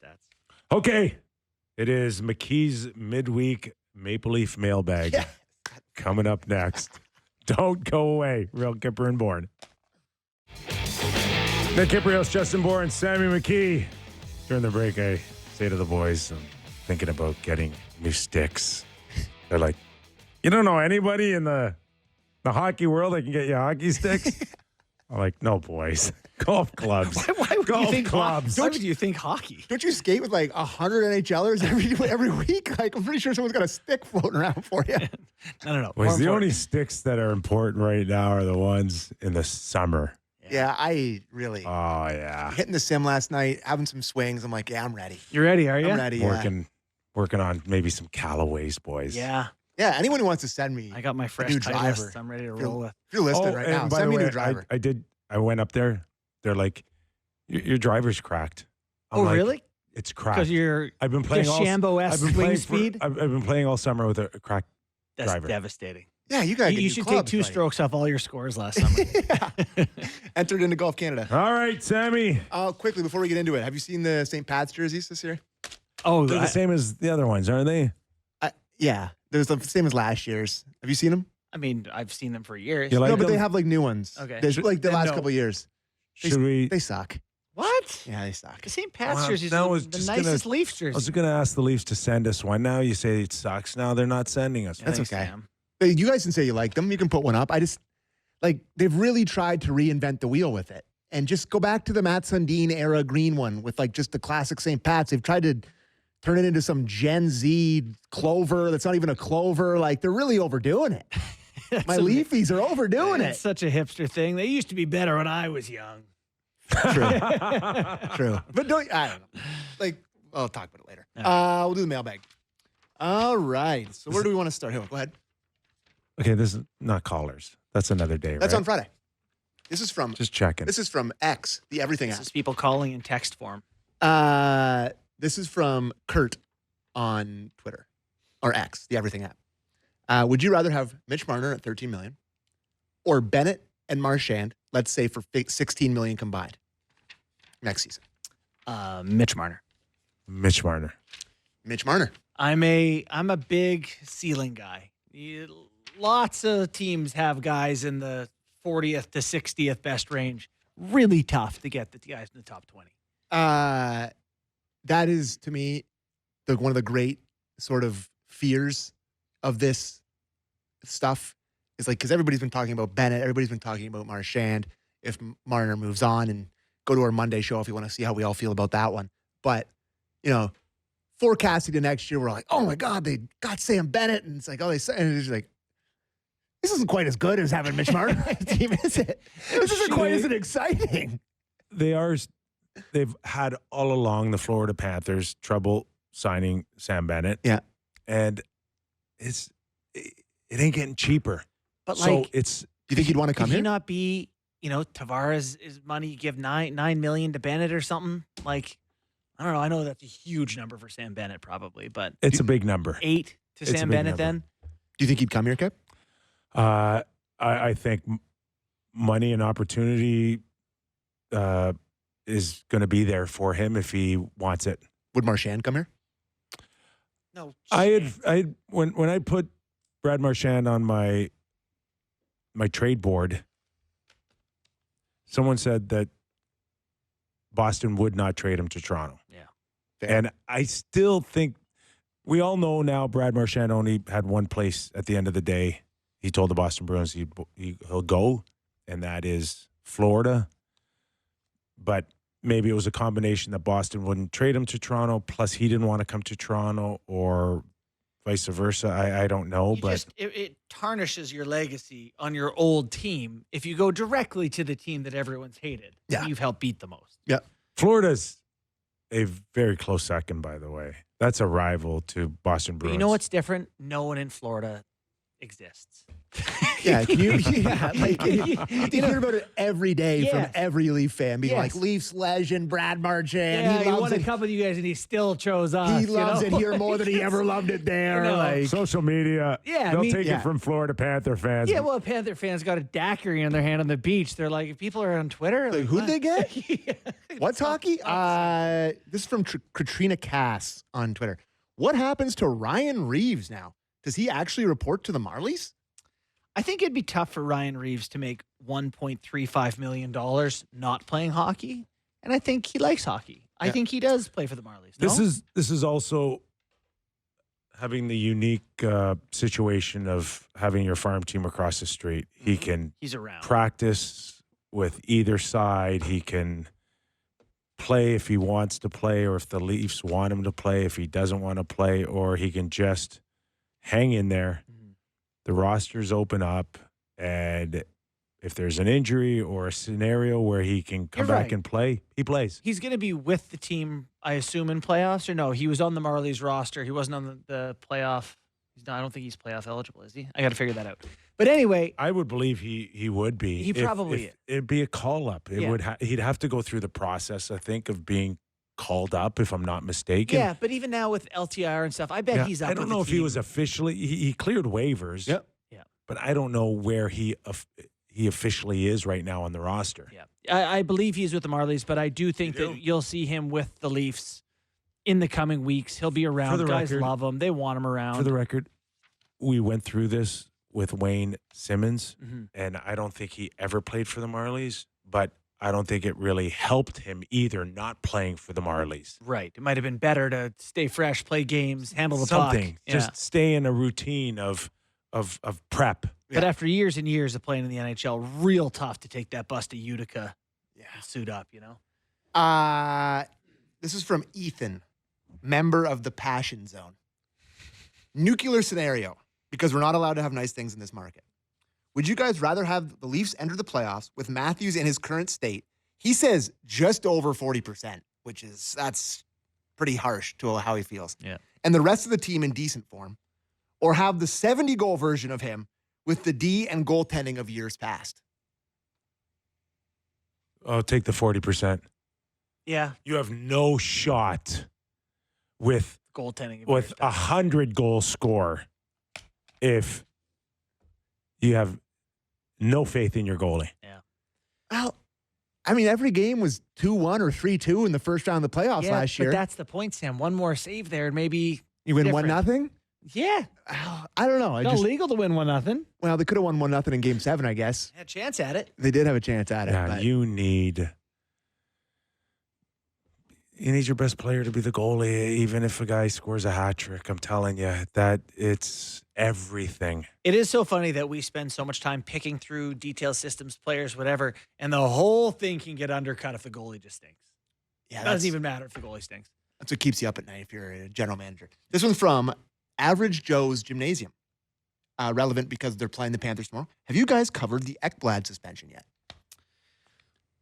Okay. It is McKee's Midweek Maple Leaf Mailbag Yeah. coming up next. Don't go away. Real Kyper and Bourne. Nick Kypreos, Justin Bourne, and Sammy McKee. During the break, I say to the boys, I'm thinking about getting new sticks. They're like, you don't know anybody in the hockey world that can get you hockey sticks? I'm like, no, boys. Golf clubs. Why would you Golf think clubs. Why would you think hockey? Don't you skate with like 100 NHLers every week? Like, I'm pretty sure someone's got a stick floating around for you. No. Boys, the More only important. sticks that are important right now are the ones in the summer. Yeah, I really Oh, yeah. hitting the sim last night, having some swings. I'm like, yeah, I'm ready. You ready? Are you? I'm ready. Yeah. Working on maybe some Callaways, boys. Yeah. Yeah, anyone who wants to send me I got my fresh new Titleist driver. I'm ready to If you're- roll with. If you're listening Oh, right and now, by send the me a way, new driver. I went up there. They're like, Your driver's cracked. I'm Oh, like, really? It's cracked. Because you're I've been playing DeChambeau-esque swing speed? I've been playing all summer with a cracked That's driver. devastating. Yeah, you gotta get You new should clubs, take 2 buddy. strokes off all your scores last summer. Entered into Golf Canada. All right, Sammy. Quickly, before we get into it, have you seen the St. Pat's jerseys this year? Oh, They're the same as the other ones, aren't they? Yeah, they're the same as last year's. Have you seen them? I mean, I've seen them for years. You like no, but them? they have like new ones. Okay. There's like the Then last no. couple of years. Should we? They suck. What? Yeah, they suck. The St. Pat's Wow, jerseys that are was the just nicest gonna- Leafs I was jersey. going to ask the Leafs to send us one. Now you say it sucks. Now they're not sending us. That's Thanks, okay. Sam. Hey, you guys can say you like them. You can put one up. I just like they've really tried to reinvent the wheel with it, and just go back to the Matt Sundin era green one with like just the classic St. Pat's. They've tried to turn it into some Gen Z clover that's not even a clover. Like they're really overdoing it. My Leafies are overdoing It's it. such a hipster thing. They used to be better when I was young. True. But I don't know. Like, I'll talk about it later. We'll do the mailbag. All right. So where do we want to start? Here, go ahead. Okay, this is not callers. That's another day, That's right? on Friday. This is from Just checking. This is from X, the everything This app. is people calling in text form. This is from Kurt on Twitter or X, the everything app. Would you rather have Mitch Marner at $13 million or Bennett and Marchand, let's say for $16 million combined next season? Mitch Marner. Mitch Marner. Mitch Marner. I'm a big ceiling guy. Lots of teams have guys in the 40th to 60th best range. Really tough to get the guys in the top 20. That is, to me, one of the great sort of fears of this stuff is like, because everybody's been talking about Bennett, everybody's been talking about Marchand. If Marner moves on, and go to our Monday show if you want to see how we all feel about that one. But, forecasting to next year, we're like, oh my God, they got Sam Bennett. And it's like, and it's just like, this isn't quite as good as having Mitch Marner on the team, is it? This isn't quite as exciting. They've had all along, the Florida Panthers, trouble signing Sam Bennett. Yeah. And it ain't getting cheaper. But So like, Do you think he'd want to come could he here? not be, Tavares is money, give $9 million to Bennett or something? Like, I don't know. I know that's a huge number for Sam Bennett probably, but It's a big number. 8 to It's a Sam big Bennett number. then? Do you think he'd come here, Kip? I think money and opportunity is going to be there for him if he wants it. Would Marchand come here? No. When I put Brad Marchand on my trade board, someone said that Boston would not trade him to Toronto. Yeah. Fair. And I still think we all know now Brad Marchand only had one place at the end of the day. He told the Boston Bruins he'll go, and that is Florida. But maybe it was a combination that Boston wouldn't trade him to Toronto, plus he didn't want to come to Toronto, or vice versa. I don't know. It tarnishes your legacy on your old team if you go directly to the team that everyone's hated. Yeah. You've helped beat the most. Yeah. Florida's a very close second, by the way. That's a rival to Boston But Bruins. you know what's different? No one in Florida exists. Yeah, can you hear about it every day from Yes. every Leaf fan being Yes. like, Leafs legend, Brad Marchand. Yeah, he he loves won it. a cup with you guys and he still chose us. He loves it here more than he ever loved it there. No. Like, social media, Yeah, they'll I mean- take Yeah. it from Florida Panther fans. Yeah, well, Panther fans got a daiquiri in their hand on the beach. They're like, if people are on Twitter, Like, who'd what? they get? Yeah. What's hockey? This is from Katrina Cass on Twitter. What happens to Ryan Reeves now? Does he actually report to the Marlies? I think it'd be tough for Ryan Reeves to make $1.35 million not playing hockey. And I think he likes hockey. I Yeah. think he does play for the Marlies. No? This is also having the unique situation of having your farm team across the street. He can He's around. practice with either side. He can play if he wants to play, or if the Leafs want him to play, if he doesn't want to play, or he can just hang in there. Mhm. The rosters open up, and if there's an injury or a scenario where he can come You're back right. and play, he plays. He's going to be with the team, I assume, in playoffs, or no? He was on the Marlies roster. He wasn't on the playoff. I don't think he's playoff eligible, is he? I got to figure that out. But anyway, I would believe he would be. He probably if it'd be a call up. It Yeah. would he'd have to go through the process, I think, of being called up, if I'm not mistaken. yeah. But even now with LTIR and stuff, I bet Yeah, he's up. I don't with know the if he team. was officially. He cleared waivers. Yep. Yeah. But I don't know where he officially is right now on the roster. Yeah, I believe he's with the Marlies, but I do think You do? that you'll see him with the Leafs in the coming weeks. He'll be around. the Guys record- love him. They want him around. For the record, we went through this with Wayne Simmons, Mhm. and I don't think he ever played for the Marlies, but I don't think it really helped him either not playing for the Marlies. Right. It might have been better to stay fresh, play games, handle the Something. puck. Just stay in a routine of prep. But after years and years of playing in the NHL, real tough to take that bus to Utica and suit up, you know? This is from Ethan, member of the Passion Zone. Nuclear scenario, because we're not allowed to have nice things in this market. Would you guys rather have the Leafs enter the playoffs with Matthews in his current state? He says just over 40%, that's pretty harsh to how he feels. Yeah. And the rest of the team in decent form, or have the 70-goal version of him with the D and goaltending of years past. Oh, take the 40%. Yeah. You have no shot with Goaltending. with 100-goal score if you have no faith in your goalie. Well, I mean, every game was 2-1 or 3-2 in the first round of the playoffs last year. But that's the point, Sam. One more save there, and maybe You win different. 1-0? Yeah. I don't know. Not illegal to win 1-0. Well, they could have won 1-0 in Game 7, I guess. Had a chance at it. They did have a chance at it. Yeah, but you need your best player to be the goalie, even if a guy scores a hat trick. I'm telling you that it's everything. It is so funny that we spend so much time picking through detail systems, players, whatever, and the whole thing can get undercut if the goalie just stinks. yeah, It doesn't even matter if the goalie stinks. that's what keeps you up at night if you're a general manager. This one's from Average Joe's Gymnasium. Relevant because they're playing the Panthers tomorrow. Have you guys covered the Ekblad suspension yet?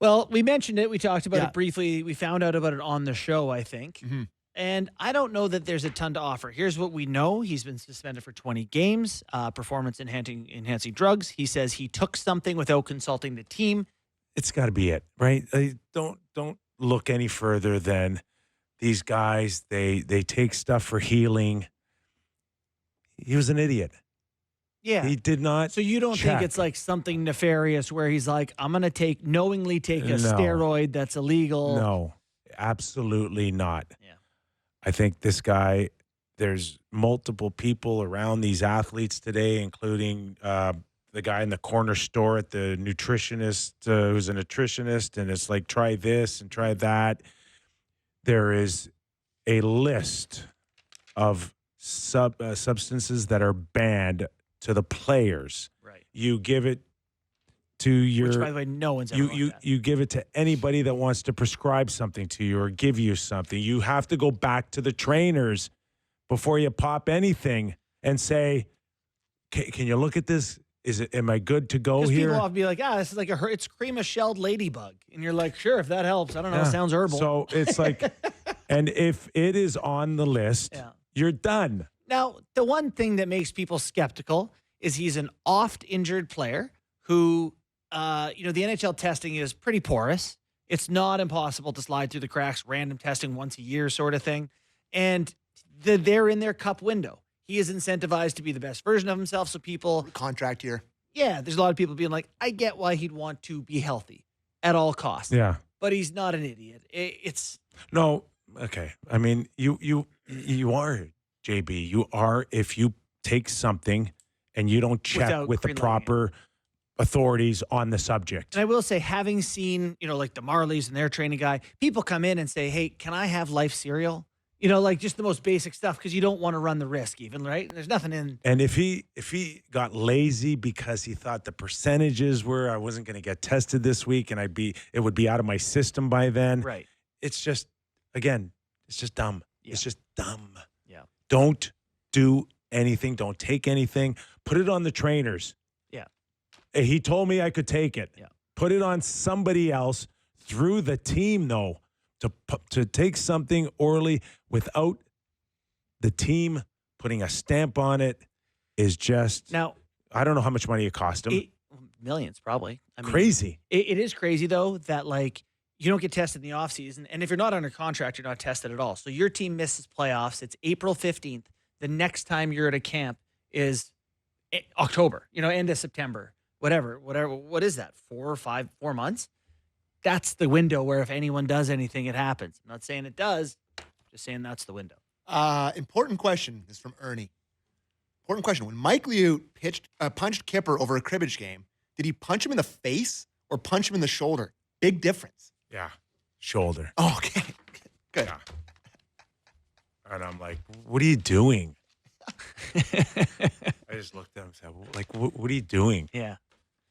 Well, we mentioned it. We talked about Yeah. it briefly. We found out about it on the show, I think. Mhm. And I don't know that there's a ton to offer. Here's what we know. He's been suspended for 20 games, performance-enhancing drugs. He says he took something without consulting the team. It's got to be it, right? Don't look any further than these guys. They take stuff for healing. He was an idiot. Yeah. He did not. So you don't check. think it's like something nefarious where he's like, I'm going to knowingly take a No. steroid that's illegal. No, absolutely not. Yeah. I think this guy, there's multiple people around these athletes today, including the guy in the corner store at the nutritionist who's a nutritionist, and it's like, try this and try that. There is a list of substances that are banned to the players. Right. You give it to your Which, by the way, no one's ever you that. you give it to anybody that wants to prescribe something to you or give you something. You have to go back to the trainers before you pop anything and say, "Can you look at this? Am I good to go Because here?" people often be like, this is like it's cream of shelled ladybug. And you're like, sure, if that helps. I don't know. Yeah. It sounds herbal. So it's like, and if it is on the list, Yeah. you're done. Now, the one thing that makes people skeptical is he's an oft-injured player who, the NHL testing is pretty porous. It's not impossible to slide through the cracks, random testing once a year sort of thing. And they're in their cup window. He is incentivized to be the best version of himself. So people, Contract here. yeah, there's a lot of people being like, I get why he'd want to be healthy at all costs. Yeah. But he's not an idiot. It's No. Okay. I mean, you are, JB. You are if you take something and you don't check Without with the greenlighting it. proper authorities on the subject. And I will say, having seen, like the Marlies and their training guy, people come in and say, hey, can I have life cereal? Like just the most basic stuff because you don't want to run the risk even, right? There's nothing in. And if he got lazy because he thought the percentages were, I wasn't going to get tested this week and it would be out of my system by then. Right. It's just, again, it's just dumb. Yeah. It's just dumb. Yeah. Don't do anything. Don't take anything. Put it on the trainers. Yeah. He told me I could take it. Yeah. Put it on somebody else through the team, though, to take something orally without the team putting a stamp on it is just Now, I don't know how much money it cost him. Millions, probably. I mean, Crazy. It is crazy, though, that, like, you don't get tested in the offseason. And if you're not under contract, you're not tested at all. So your team misses playoffs. It's April 15th. The next time you're at a camp is October, end of September, whatever. What is that? 4 months? That's the window where if anyone does anything, it happens. I'm not saying it does, just saying that's the window. Important question. This is from Ernie. Important question. When Mike Liut punched Kyper over a cribbage game, did he punch him in the face or punch him in the shoulder? Big difference. Yeah. Shoulder. Oh, okay. Good. Yeah. And I'm like, what are you doing? I just looked at him and said, like, what are you doing? Yeah.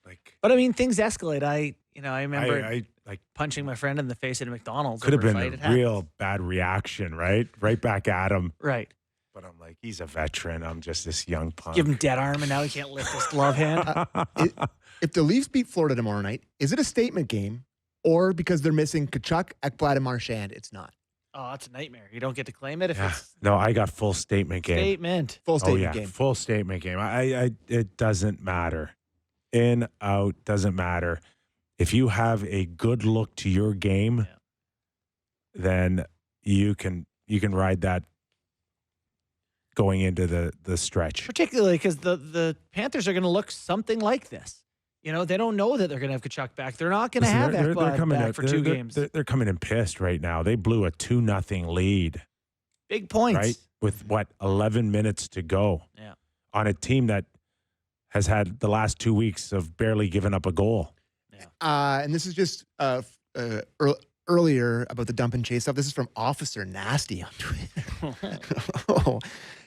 Like, but I mean, things escalate. I remember I like punching my friend in the face at a McDonald's. could have over a been fight. a real bad reaction, right? Right back at him. Right. But I'm like, he's a veteran. I'm just this young punk. Give him dead arm, and now he can't lift his glove hand. If the Leafs beat Florida tomorrow night, is it a statement game, or because they're missing Kachuk, Ekblad, and Marchand, it's not? Oh, that's a nightmare. You don't get to claim it if it's No, I got full statement game. statement. Full statement yeah, game. full statement game. It doesn't matter. In, out, doesn't matter. If you have a good look to your game, then you can ride that going into the stretch. Particularly because the Panthers are going to look something like this. They don't know that they're going to have Kachuk back. They're not going to have Ekblad back for 2 games. They're coming in pissed right now. They blew a 2-0 lead. Big points. Right? With 11 minutes to go. Yeah. On a team that has had the last 2 weeks of barely giving up a goal. Yeah. And this is just earlier about the dump and chase stuff. This is from Officer Nasty on Twitter.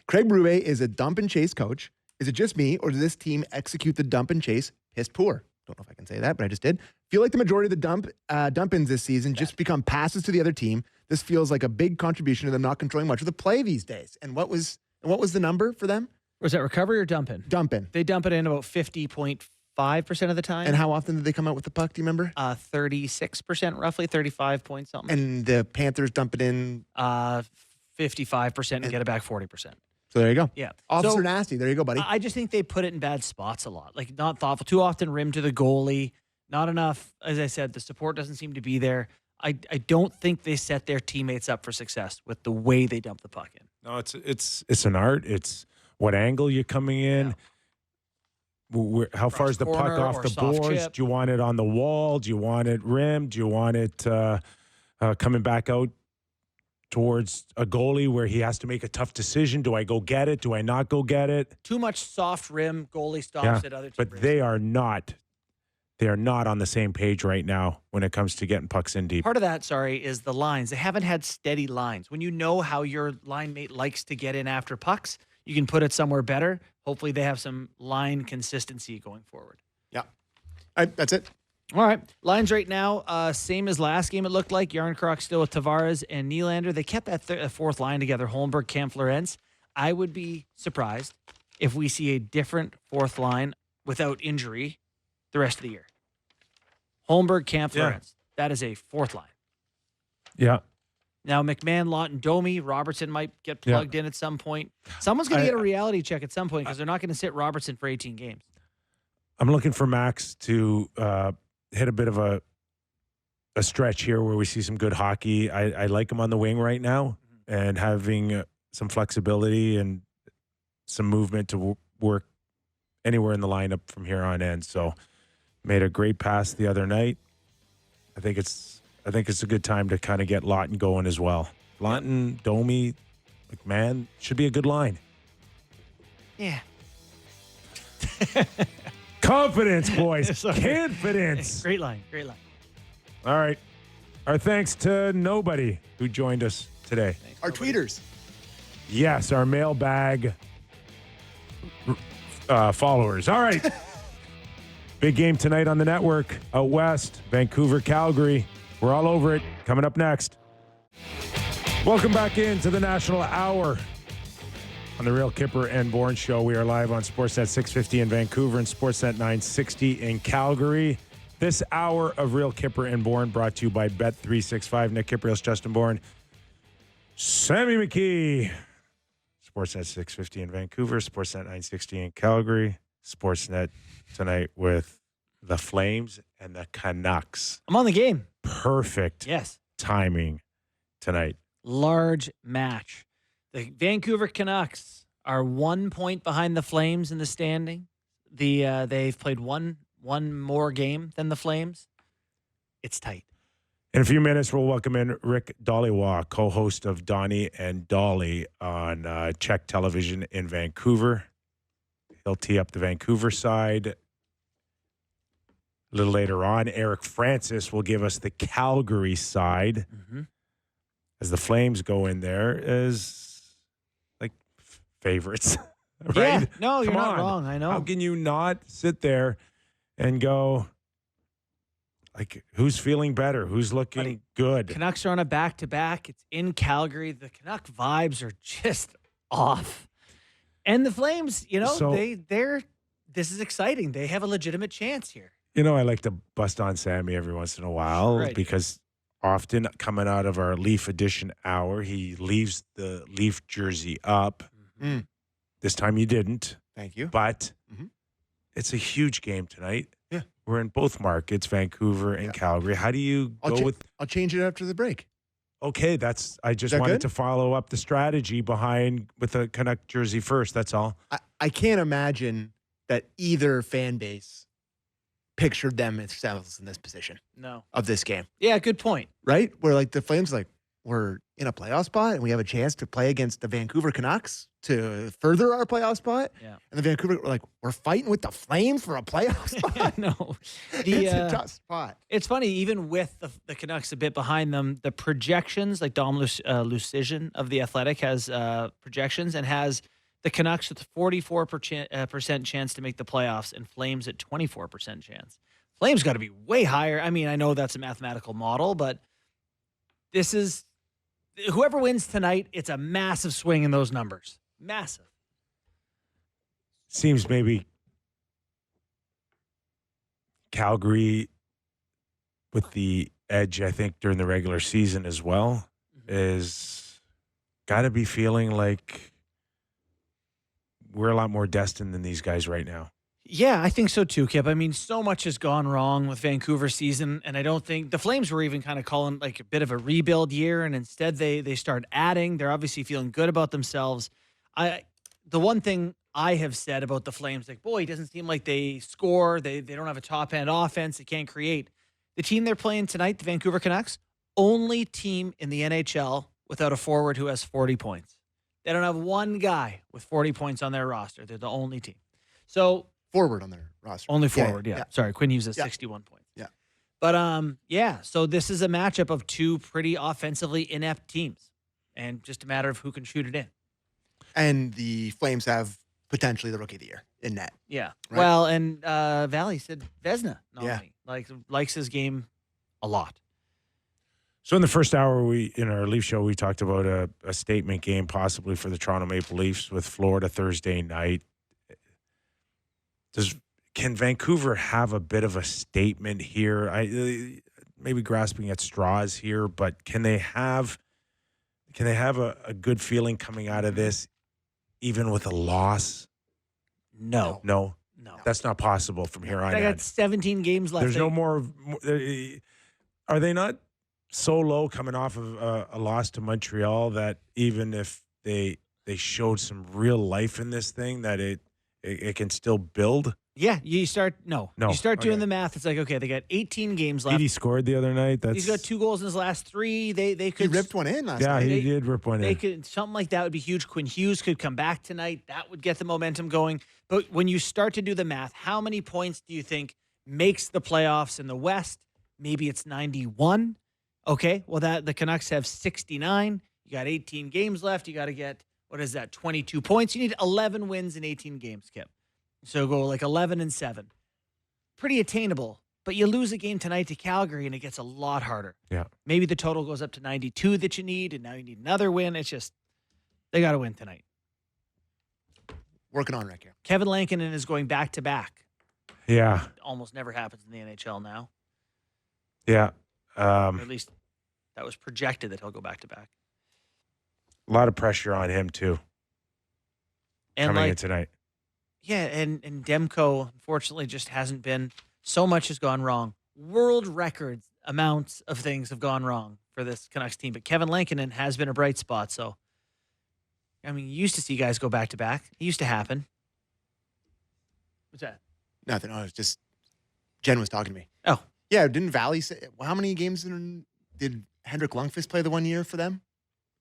Craig Brûlé is a dump and chase coach. Is it just me, or does this team execute the dump and chase piss poor? Don't know if I can say that, but I just did. Feel like the majority of the dump-ins this season just become passes to the other team. This feels like a big contribution to them not controlling much of the play these days. And what was the number for them? Was that recovery or dump in? Dump in. They dump it in about 50.5% of the time. And how often did they come out with the puck? Do you remember? 36%, roughly 35 point something. And the Panthers dump it in 55% and get it back 40%. So there you go. Yeah. Officer Nasty. There you go, buddy. I just think they put it in bad spots a lot. Like, not thoughtful. Too often rim to the goalie. Not enough. As I said, the support doesn't seem to be there. I don't think they set their teammates up for success with the way they dump the puck in. No, it's an art. It's what angle you're coming in. Yeah. How far is the puck off the boards? Do you want it on the wall? Do you want it rimmed? Do you want it coming back out towards a goalie where he has to make a tough decision? Do I go get it? Do I not go get it? Too much soft rim, goalie stops at other teams. But they are not on the same page right now when it comes to getting pucks in deep. Part of that, is the lines. They haven't had steady lines. When you know how your line mate likes to get in after pucks, you can put it somewhere better. Hopefully they have some line consistency going forward. Yeah. All right, that's it. All right. Lines right now, same as last game, it looked like. Yarncroc still with Tavares and Nylander. They kept that fourth line together, Holmberg, Cam, Florence. I would be surprised if we see a different fourth line without injury the rest of the year. Holmberg, Cam, Florence. That is a fourth line. Yeah. Now, McMahon, Lawton, Domi, Robertson might get plugged in at some point. Someone's going to get a reality check at some point because they're not going to sit Robertson for 18 games. I'm looking for Max to hit a bit of a stretch here where we see some good hockey. I like him on the wing right now and having some flexibility and some movement to work anywhere in the lineup from here on in. So made a great pass the other night. I think it's a good time to kind of get Lawton going as well. Lawton, Domi, McMahon should be a good line. Yeah. Confidence, boys. Confidence. Great line. All right. Our thanks to nobody who joined us today. Our tweeters. Yes, our mailbag followers. All right. Big game tonight on the network. Out west, Vancouver, Calgary. We're all over it. Coming up next. Welcome back into the National Hour on the Real Kyper and Bourne Show. We are live on Sportsnet 650 in Vancouver and Sportsnet 960 in Calgary. This hour of Real Kyper and Bourne brought to you by Bet365. Nick Kypreos, Justin Bourne, Sammy McKee. Sportsnet 650 in Vancouver, Sportsnet 960 in Calgary. Sportsnet tonight with the Flames and the Canucks. I'm on the game. Perfect Yes. timing tonight. Large match. The Vancouver Canucks are 1 point behind the Flames in the standing. They've played one more game than the Flames. It's tight. In a few minutes, we'll welcome in Rick Dhaliwal, co-host of Donnie and Dolly on Czech television in Vancouver. He'll tee up the Vancouver side. A little later on, Eric Francis will give us the Calgary side as the Flames go in there as like favorites. Right? Yeah, no, you're Come not on. wrong. I know. How can you not sit there and go, like, who's feeling better? Who's looking good? Canucks are on a back-to-back. It's in Calgary. The Canuck vibes are just off. And the Flames, this is exciting. They have a legitimate chance here. You know, I like to bust on Sammy every once in a while Right. because often coming out of our Leaf Edition hour, he leaves the Leaf jersey up. Mm. This time you didn't, Thank you. but Mhm. it's a huge game tonight. Yeah. We're in both markets, Vancouver and Calgary. How do you go with? I'll change it after the break. Okay, I just that wanted good? to follow up the strategy behind with a Canuck jersey first. That's all. I can't imagine that either fan base pictured themselves in this position No. of this game, Yeah, good point. right? Where like the Flames, like, we're in a playoff spot and we have a chance to play against the Vancouver Canucks to further our playoff spot. Yeah. And the Vancouver, we're fighting with the Flames for a playoff spot. No. It's a tough spot. It's funny, even with the Canucks a bit behind them, the projections, like Dom Lucian of The Athletic has projections and has the Canucks with 44% chance to make the playoffs and Flames at 24% chance. Flames got to be way higher. I mean, I know that's a mathematical model, but this is whoever wins tonight, it's a massive swing in those numbers. Massive. Seems maybe Calgary with the edge, I think, during the regular season as well, is got to be feeling like we're a lot more destined than these guys right now. Yeah, I think so too, Kip. I mean, so much has gone wrong with Vancouver season, and I don't think the Flames were even kind of calling like a bit of a rebuild year, and instead they start adding. They're obviously feeling good about themselves. The one thing I have said about the Flames, like, boy, it doesn't seem like they score. They don't have a top-end offense. They can't create. The team they're playing tonight, the Vancouver Canucks, only team in the NHL without a forward who has 40 points. They don't have one guy with 40 points on their roster. They're the only team. So Forward on their roster. only forward, yeah. Sorry, Quinn Hughes has 61 points. Yeah. But so this is a matchup of two pretty offensively inept teams, and just a matter of who can shoot it in. And the Flames have potentially the rookie of the year in net. Yeah. Right. Well, and Valley said Vezina nominee. Likes his game a lot. So in the first hour, in our Leaf show, we talked about a statement game possibly for the Toronto Maple Leafs with Florida Thursday night. Can Vancouver have a bit of a statement here? Maybe grasping at straws here, but can they have a good feeling coming out of this, even with a loss? No. That's not possible from here on They out. got 17 games left. There's no more. Are they not so low coming off of a loss to Montreal that even if they showed some real life in this thing, that it can still build? Yeah, you start doing the math. It's like, okay, they got 18 games left. He scored the other night. He's got 2 goals in his last 3. They could He ripped one in last night. he did rip one They in. could something like that would be huge. Quinn Hughes could come back tonight. That would get the momentum going. But when you start to do the math, how many points do you think makes the playoffs in the West? Maybe it's 91. Okay, well the Canucks have 69. You got 18 games left. You got to get 22 points. You need 11 wins in 18 games, Kip. So go like 11-7. Pretty attainable. But you lose a game tonight to Calgary, and it gets a lot harder. Yeah. Maybe the total goes up to 92 that you need, and now you need another win. It's just, they got to win tonight. Working on Rick here. Kevin Lankinen is going back-to-back. Yeah. It almost never happens in the NHL now. Yeah. Or at least that was projected that he'll go back-to-back. A lot of pressure on him too. And coming like in tonight. Yeah, and Demko, unfortunately, just hasn't been. So much has gone wrong. World record amounts of things have gone wrong for this Canucks team. But Kevin Lankinen has been a bright spot. So, I mean, you used to see guys go back-to-back. It used to happen. What's that? Nothing. Oh, it's just Jen was talking to me. Oh. Yeah, didn't Valley say, how many games did Henrik Lundqvist play the one year for them?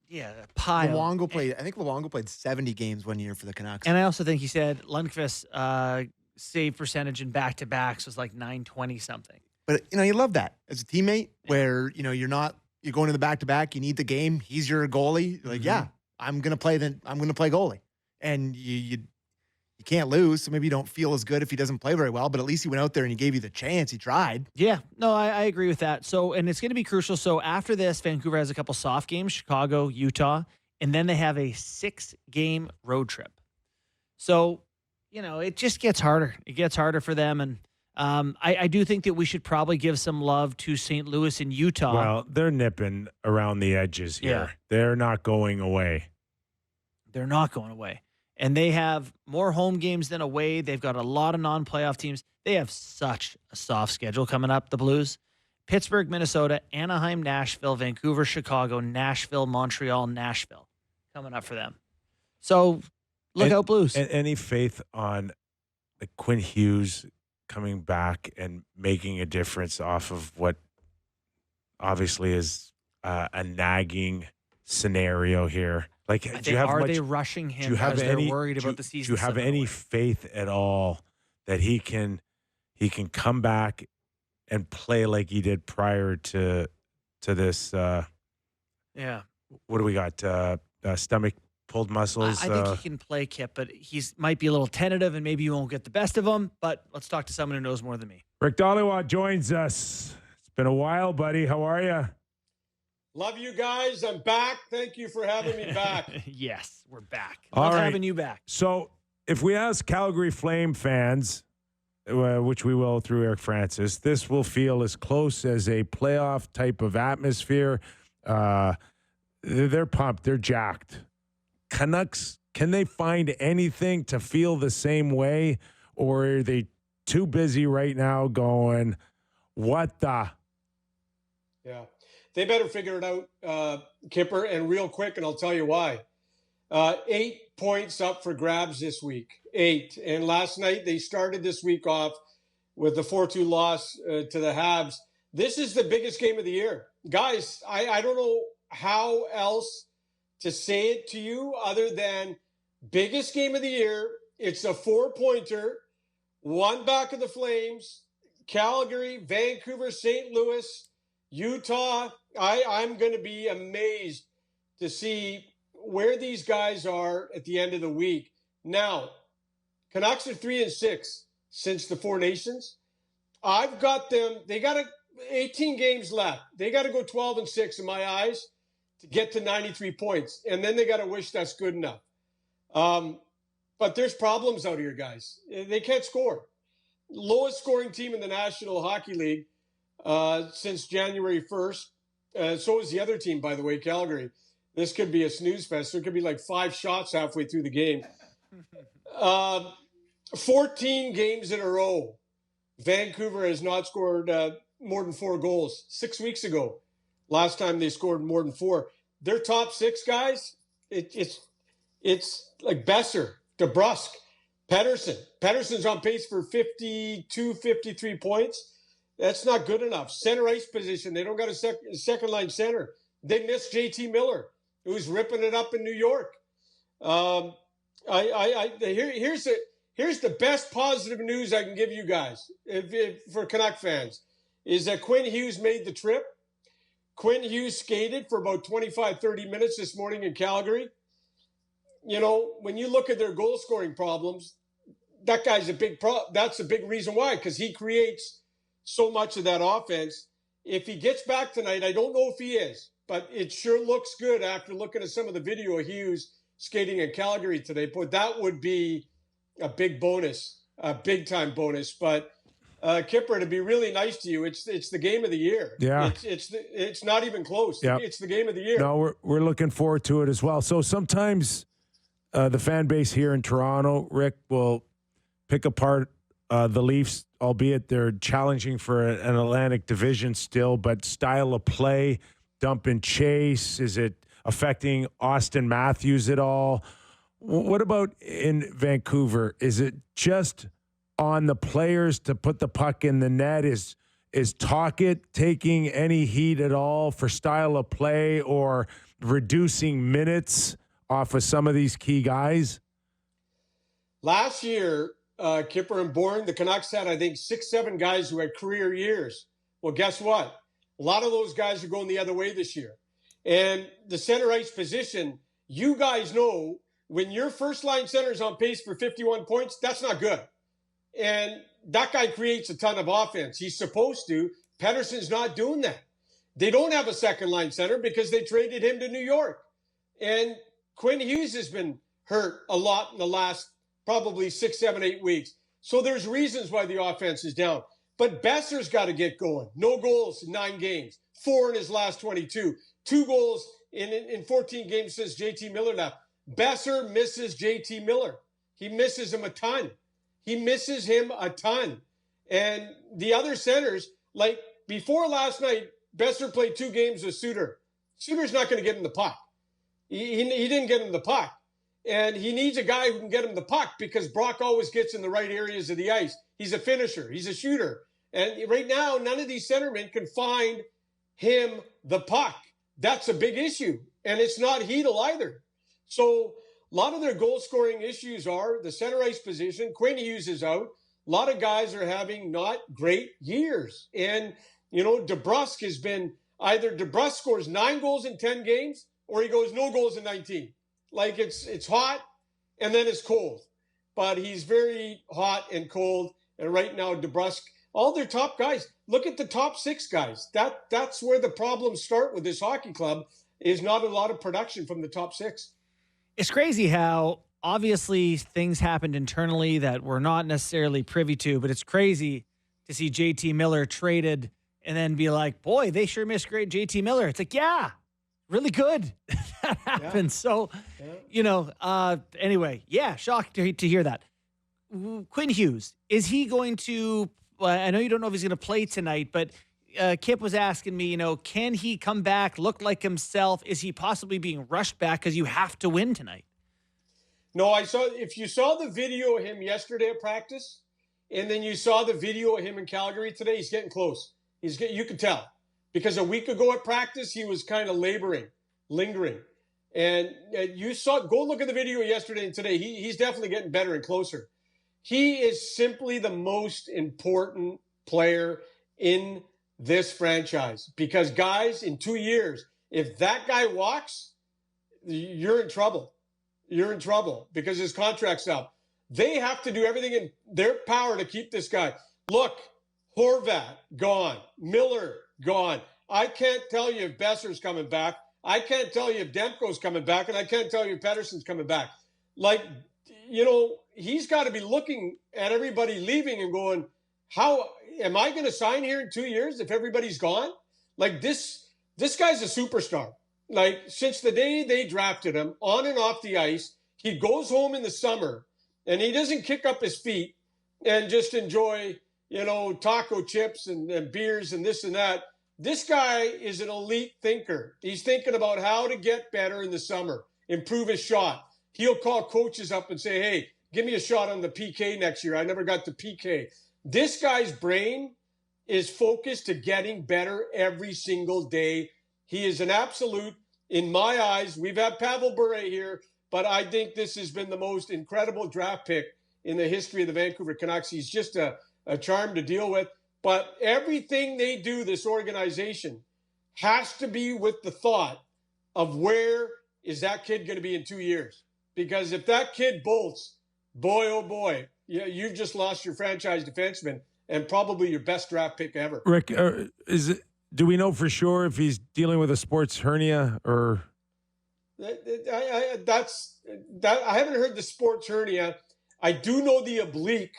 Yeah, a pile. I think Luongo played 70 games one year for the Canucks. And I also think he said Lundqvist save percentage in back-to-backs was like 920 something. But, you love that as a teammate where, you're going to the back-to-back, you need the game, he's your goalie. You're like, yeah, I'm going to play goalie. And you can't lose, so maybe you don't feel as good if he doesn't play very well, but at least he went out there and he gave you the chance. He tried. Yeah, no, I agree with that. So, and it's going to be crucial. So after this, Vancouver has a couple soft games, Chicago, Utah, and then they have a 6-game road trip. So, it just gets harder. It gets harder for them. And I do think that we should probably give some love to St. Louis and Utah. Well, they're nipping around the edges here. Yeah. They're not going away. They're not going away. And they have more home games than away. They've got a lot of non-playoff teams. They have such a soft schedule coming up, the Blues. Pittsburgh, Minnesota, Anaheim, Nashville, Vancouver, Chicago, Nashville, Montreal, Nashville coming up for them. So look out, Blues. Any faith on Quinn Hughes coming back and making a difference off of what obviously is a nagging scenario here? Like, are they rushing him because they're worried about the season? Do you have any faith at all that he can come back and play like he did prior to this? Yeah. What do we got? Stomach pulled muscles. I think he can play, Kip, but he's might be a little tentative, and maybe you won't get the best of him. But let's talk to someone who knows more than me. Rick Dhaliwal joins us. It's been a while, buddy. How are you? Love you guys. I'm back. Thank you for having me back. Yes, we're back. All right. Having you back. So if we ask Calgary Flame fans, which we will through Eric Francis, this will feel as close as a playoff type of atmosphere. They're pumped. They're jacked. Canucks, can they find anything to feel the same way? Or are they too busy right now going, what the? Yeah. They better figure it out, Kipper, and real quick, and I'll tell you why. 8 points up for grabs this week. 8. And last night, they started this week off with the 4-2 loss to the Habs. This is the biggest game of the year. Guys, I don't know how else to say it to you other than biggest game of the year. It's a 4-pointer, one back of the Flames, Calgary, Vancouver, St. Louis, Utah. I'm going to be amazed to see where these guys are at the end of the week. Now, Canucks are 3-6 since the Four Nations. I've got them. They got 18 games left. They got to go 12-6 in my eyes to get to 93 points, and then they got to wish that's good enough. But there's problems out here, guys. They can't score. Lowest scoring team in the National Hockey League since January 1st. So is the other team, by the way, Calgary. This could be a snooze fest. There could be like 5 shots halfway through the game. 14 games in a row. Vancouver has not scored more than 4 goals. 6 weeks ago, last time they scored more than 4. Their top 6 guys, it's like Besser, DeBrusk, Pettersson. Pettersson's on pace for 52, 53 points. That's not good enough. Center ice position, they don't got a second line center. They missed JT Miller, who's ripping it up in New York. Here's the best positive news I can give you guys for Canuck fans is that Quinn Hughes made the trip. Quinn Hughes skated for about 25, 30 minutes this morning in Calgary. You know, when you look at their goal scoring problems, that guy's a big problem. That's a big reason why, because he creates so much of that offense. If he gets back tonight, I don't know if he is, but it sure looks good after looking at some of the video of Hughes skating in Calgary today. But that would be a big bonus, a big-time bonus. But, Kipper, to be really nice to you, it's the game of the year. Yeah. It's not even close. Yep. It's the game of the year. No, we're looking forward to it as well. So sometimes the fan base here in Toronto, Rick, will pick apart the Leafs, albeit they're challenging for an Atlantic division still, but style of play, dump and chase, is it affecting Austin Matthews at all? What about in Vancouver? Is it just on the players to put the puck in the net? Is Tocchet taking any heat at all for style of play or reducing minutes off of some of these key guys? Last year, Kyper and Bourne, the Canucks had, I think, 6-7 guys who had career years. Well, guess what? A lot of those guys are going the other way this year. And the center ice position, you guys know when your first line center is on pace for 51 points, that's not good. And that guy creates a ton of offense. He's supposed to. Pettersson's not doing that. They don't have a second line center because they traded him to New York. And Quinn Hughes has been hurt a lot in the last probably 6, 7, 8 weeks. So there's reasons why the offense is down. But Besser's got to get going. No goals in 9 games. 4 in his last 22. 2 goals in 14 games since JT Miller left. Besser misses JT Miller. He misses him a ton. And the other centers, like before last night, Besser played 2 games with Suter. Suter's not going to get him the puck. He didn't get him the puck. And he needs a guy who can get him the puck because Brock always gets in the right areas of the ice. He's a finisher. He's a shooter. And right now, none of these centermen can find him the puck. That's a big issue. And it's not Hedl either. So a lot of their goal-scoring issues are the center ice position. Quinn Hughes is out. A lot of guys are having not great years. And, DeBrusk has been either DeBrusk scores 9 goals in 10 games or he goes no goals in 19. Like it's hot and then it's cold. But he's very hot and cold. And right now, DeBrusk, all their top guys, look at the top 6 guys. That's where the problems start with this hockey club is not a lot of production from the top 6. It's crazy how obviously things happened internally that we're not necessarily privy to, but it's crazy to see JT Miller traded and then be like, boy, they sure miss great JT Miller. It's like, yeah, really good. That happened. Yeah. So, anyway, yeah, shocked to hear that. Quinn Hughes, is he going to, I know you don't know if he's going to play tonight, but Kip was asking me, can he come back, look like himself? Is he possibly being rushed back because you have to win tonight? No, if you saw the video of him yesterday at practice, and then you saw the video of him in Calgary today, he's getting close. You can tell. Because a week ago at practice, he was kind of lingering. And go look at the video yesterday and today. He's definitely getting better and closer. He is simply the most important player in this franchise. Because, guys, in 2 years, if that guy walks, you're in trouble. You're in trouble because his contract's up. They have to do everything in their power to keep this guy. Look, Horvat, gone. Miller, gone. I can't tell you if Besser's coming back. I can't tell you if Demko's coming back, and I can't tell you if Pettersson's coming back. He's got to be looking at everybody leaving and going, how am I going to sign here in 2 years if everybody's gone? Like this guy's a superstar. Like since the day they drafted him on and off the ice, he goes home in the summer and he doesn't kick up his feet and just enjoy, taco chips and beers and this and that. This guy is an elite thinker. He's thinking about how to get better in the summer, improve his shot. He'll call coaches up and say, hey, give me a shot on the PK next year. I never got the PK. This guy's brain is focused to getting better every single day. He is an absolute, in my eyes, we've had Pavel Bure here, but I think this has been the most incredible draft pick in the history of the Vancouver Canucks. He's just a charm to deal with. But everything they do, this organization, has to be with the thought of where is that kid going to be in 2 years? Because if that kid bolts, boy, oh boy, you've just lost your franchise defenseman and probably your best draft pick ever. Rick, do we know for sure if he's dealing with a sports hernia or? I haven't heard the sports hernia. I do know the oblique.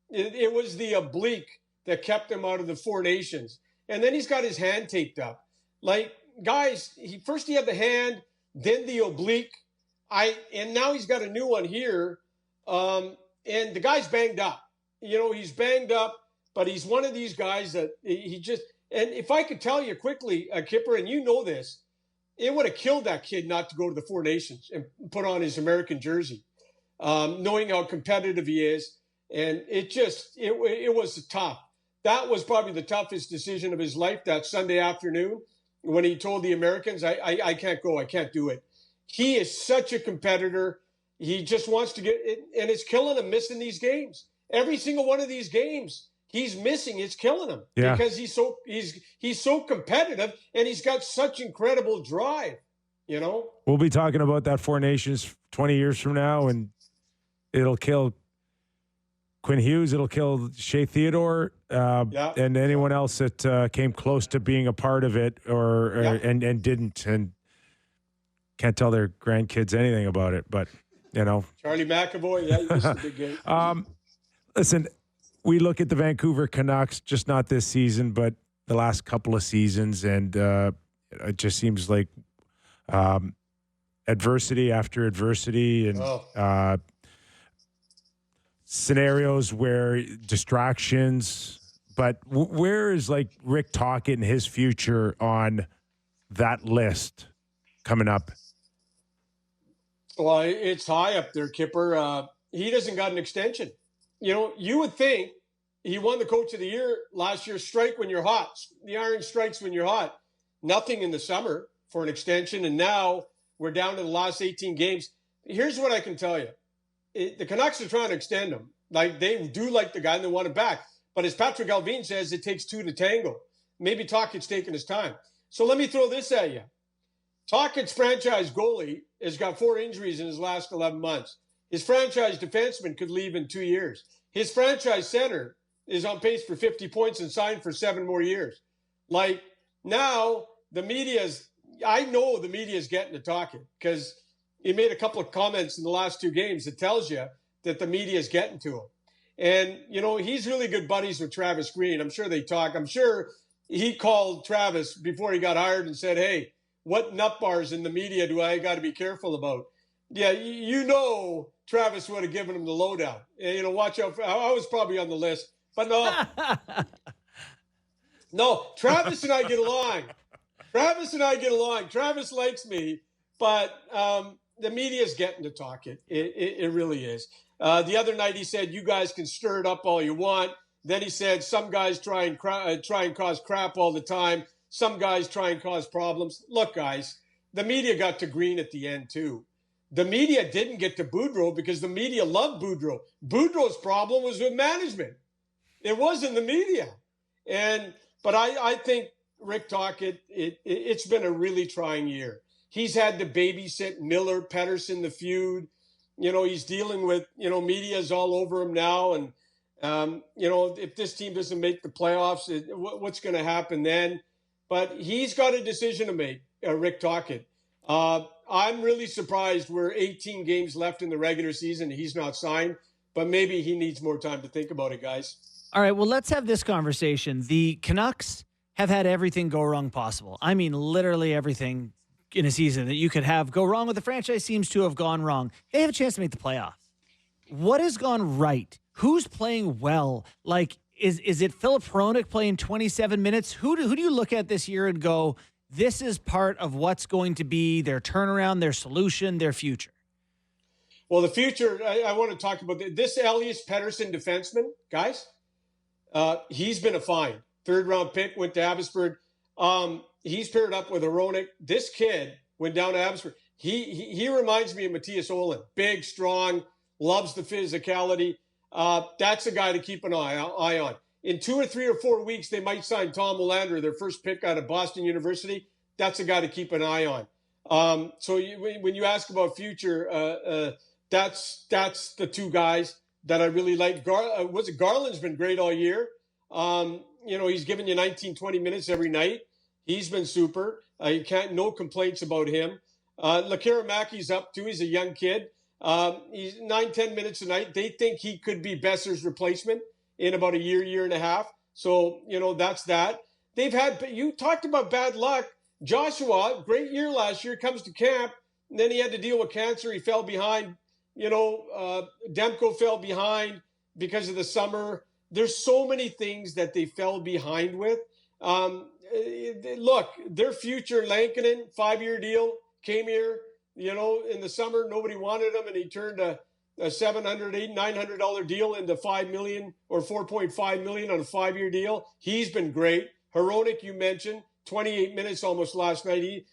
It was the oblique that kept him out of the Four Nations. And then he's got his hand taped up. Like, guys, he had the hand, then the oblique. And now he's got a new one here. And the guy's banged up. He's banged up, but he's one of these guys that he just – and if I could tell you quickly, Kyper, and you know this, it would have killed that kid not to go to the Four Nations and put on his American jersey, knowing how competitive he is. And it was tough. That was probably the toughest decision of his life that Sunday afternoon when he told the Americans, I can't go. I can't do it. He is such a competitor. He just wants to get it, and it's killing him missing these games. Every single one of these games he's missing, it's killing him because he's so competitive and he's got such incredible drive, We'll be talking about that Four Nations 20 years from now, and it'll kill Quinn Hughes, it'll kill Shea Theodore, and anyone else that came close to being a part of it and didn't and can't tell their grandkids anything about it, but Charlie McAvoy, he missed a big game. Listen, we look at the Vancouver Canucks, just not this season, but the last couple of seasons, and it just seems like adversity after adversity and scenarios where distractions. But where is Rick Tocchet and his future on that list coming up? Well, it's high up there, Kyper. He doesn't got an extension. You would think he won the Coach of the Year last year. Strike when you're hot. The iron strikes when you're hot. Nothing in the summer for an extension, and now we're down to the last 18 games. Here's what I can tell you. The Canucks are trying to extend him. They do like the guy and they want him back. But as Patrick Alvin says, it takes two to tango. Maybe Tocchet's taking his time. So let me throw this at you. Tocchet's franchise goalie has got 4 injuries in his last 11 months. His franchise defenseman could leave in 2 years. His franchise center is on pace for 50 points and signed for 7 more years. Now the I know the media is getting to Tocchet because he made a couple of comments in the last 2 games that tells you that the media is getting to him. And, he's really good buddies with Travis Green. I'm sure they talk. I'm sure he called Travis before he got hired and said, hey, what nut bars in the media do I got to be careful about? Yeah, Travis would have given him the lowdown. And, watch out. I was probably on the list. But no, Travis and I get along. Travis likes me. But the media's getting to talk it. It really is. The other night he said, you guys can stir it up all you want. Then he said, some guys try and cause crap all the time. Some guys try and cause problems. Look, guys, the media got to Green at the end, too. The media didn't get to Boudreau because the media loved Boudreau. Boudreau's problem was with management. It wasn't the media. But I think Rick Tocchet, it's been a really trying year. He's had to babysit Miller, Pettersson, the feud. He's dealing with, media's all over him now. And, if this team doesn't make the playoffs, what's going to happen then? But he's got a decision to make, Rick Tocchet. I'm really surprised we're 18 games left in the regular season. He's not signed, but maybe he needs more time to think about it, guys. All right, well, let's have this conversation. The Canucks have had everything go wrong possible. I mean, literally everything in a season that you could have go wrong with the franchise seems to have gone wrong. They have a chance to make the playoffs. What has gone right? Who's playing well? Is it Philip Hronik playing 27 minutes? Who do you look at this year and go, this is part of what's going to be their turnaround, their solution, their future? Well, the future, I want to talk about this Elias Pettersson defenseman, guys. He's been a find. 3rd-round pick, went to Abbotsford. He's paired up with Hronik. This kid went down to Abbotsford. He reminds me of Matthias Olin. Big, strong, loves the physicality. That's a guy to keep an eye on. In 2 or 3 or 4 weeks, they might sign Tom Willander, their first pick out of Boston University. That's a guy to keep an eye on. So when you ask about future, that's the 2 guys that I really like. Garland's been great all year. He's giving you 19, 20 minutes every night. He's been super. No complaints about him. Lekkerimäki's up too. He's a young kid. He's 9-10 minutes a night. They think he could be Besser's replacement in about a year and a half. So, that's that. You talked about bad luck. Joshua, great year last year, comes to camp. And then he had to deal with cancer. He fell behind. Demko fell behind because of the summer. There's so many things that they fell behind with. Look, their future, Lankinen, 5-year deal, came here, in the summer. Nobody wanted him, and he turned a $700, $800, $900 deal into $5 million or $4.5 million on a 5-year deal. He's been great. Hronek, you mentioned, 28 minutes almost last night.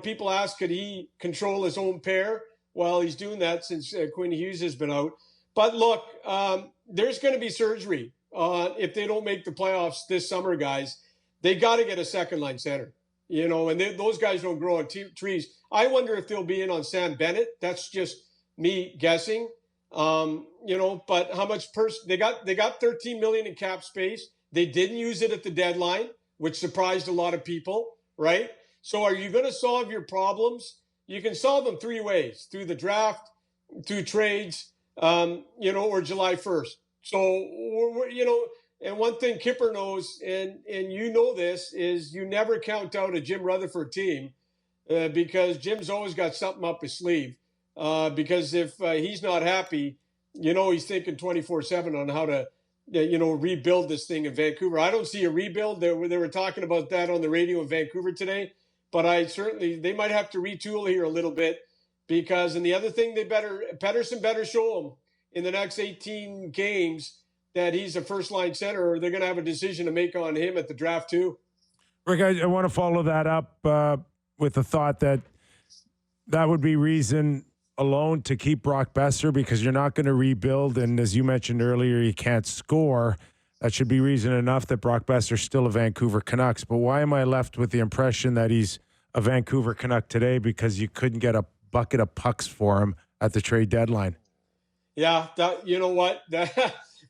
People ask, could he control his own pair? Well, he's doing that since Quinn Hughes has been out. But look, there's going to be surgery if they don't make the playoffs this summer, guys. They got to get a second-line center, and those guys don't grow on trees. I wonder if they'll be in on Sam Bennett. That's just me guessing. But how much they got $13 million in cap space. They didn't use it at the deadline, which surprised a lot of people, right? So are you going to solve your problems? You can solve them 3 ways: through the draft, through trades, or July 1st. So, and one thing Kyper knows, and this, is you never count out a Jim Rutherford team because Jim's always got something up his sleeve. Because if he's not happy, he's thinking 24/7 on how to, rebuild this thing in Vancouver. I don't see a rebuild. They were talking about that on the radio in Vancouver today, but they might have to retool here a little bit because, and the other thing Pettersson better show them in the next 18 games that he's a first-line center, or they're going to have a decision to make on him at the draft too. Rick, I want to follow that up with the thought that would be reason alone to keep Brock Besser, because you're not going to rebuild. And as you mentioned earlier, you can't score. That should be reason enough that Brock Besser's still a Vancouver Canucks. But why am I left with the impression that he's a Vancouver Canuck today? Because you couldn't get a bucket of pucks for him at the trade deadline. Yeah, you know what?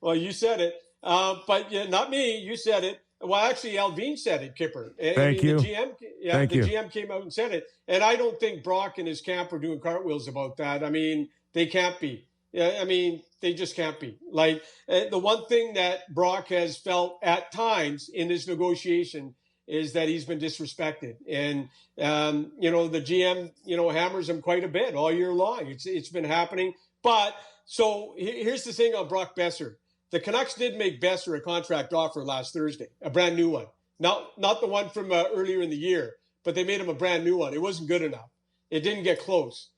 Well, you said it. But not me. You said it. Well, actually, Alvin said it, Kyper. Thank you. The GM came out and said it. And I don't think Brock and his camp are doing cartwheels about that. I mean, they can't be. Yeah, I mean, they just can't be. Like, the one thing that Brock has felt at times in this negotiation is that he's been disrespected. And, the GM, hammers him quite a bit all year long. It's been happening. But so here's the thing on Brock Besser. The Canucks did make Besser a contract offer last Thursday, a brand new one. Not the one from earlier in the year, but they made him a brand new one. It wasn't good enough. It didn't get close.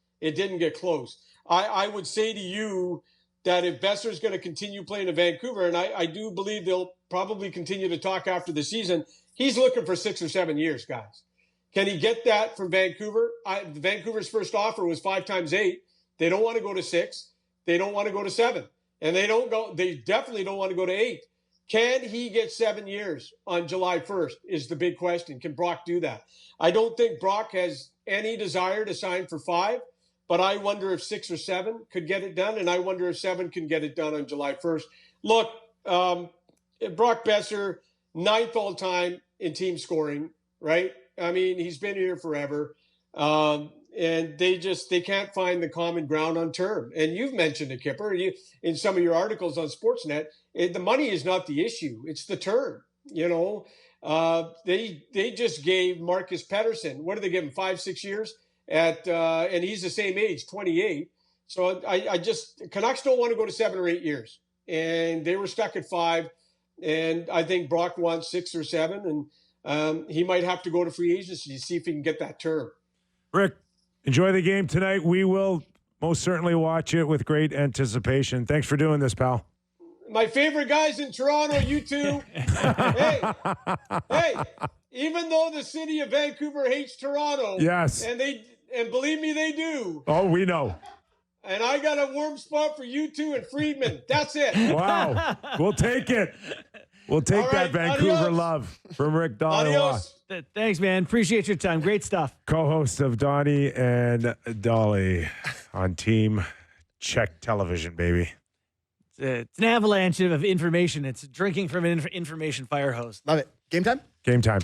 I would say to you that if Besser's going to continue playing in Vancouver, and I do believe they'll probably continue to talk after the season, he's looking for 6 or 7 years, guys. Can he get that from Vancouver? Vancouver's first offer was 5 times 8. They don't want to go to 6. They don't want to go to 7. And they definitely don't want to go to 8. Can he get 7 years on July 1st is the big question. Can Brock do that? I don't think Brock has any desire to sign for 5, but I wonder if 6 or 7 could get it done. And I wonder if 7 can get it done on July 1st. Look, Brock Besser, 9th all time in team scoring, right? I mean, he's been here forever. And they can't find the common ground on term. And you've mentioned it, Kyper, in some of your articles on Sportsnet. The money is not the issue; it's the term. They just gave Marcus Pettersson. What did they give him? 5-6 years and he's the same age, 28. So Canucks don't want to go to 7 or 8 years, and they were stuck at 5. And I think Brock wants 6 or 7, and he might have to go to free agency to see if he can get that term. Rick, enjoy the game tonight. We will most certainly watch it with great anticipation. Thanks for doing this, pal. My favorite guys in Toronto, you two. hey, even though the city of Vancouver hates Toronto, yes, and believe me, they do. Oh, we know. And I got a warm spot for you two and Friedman. That's it. Wow, we'll take it. We'll take that Vancouver love from Rick Dhaliwal. Thanks, man. Appreciate your time. Great stuff. Co-host of Donnie and Dolly on Team Check Television, baby. It's an avalanche of information. It's drinking from an information fire hose. Love it. Game time? Game time.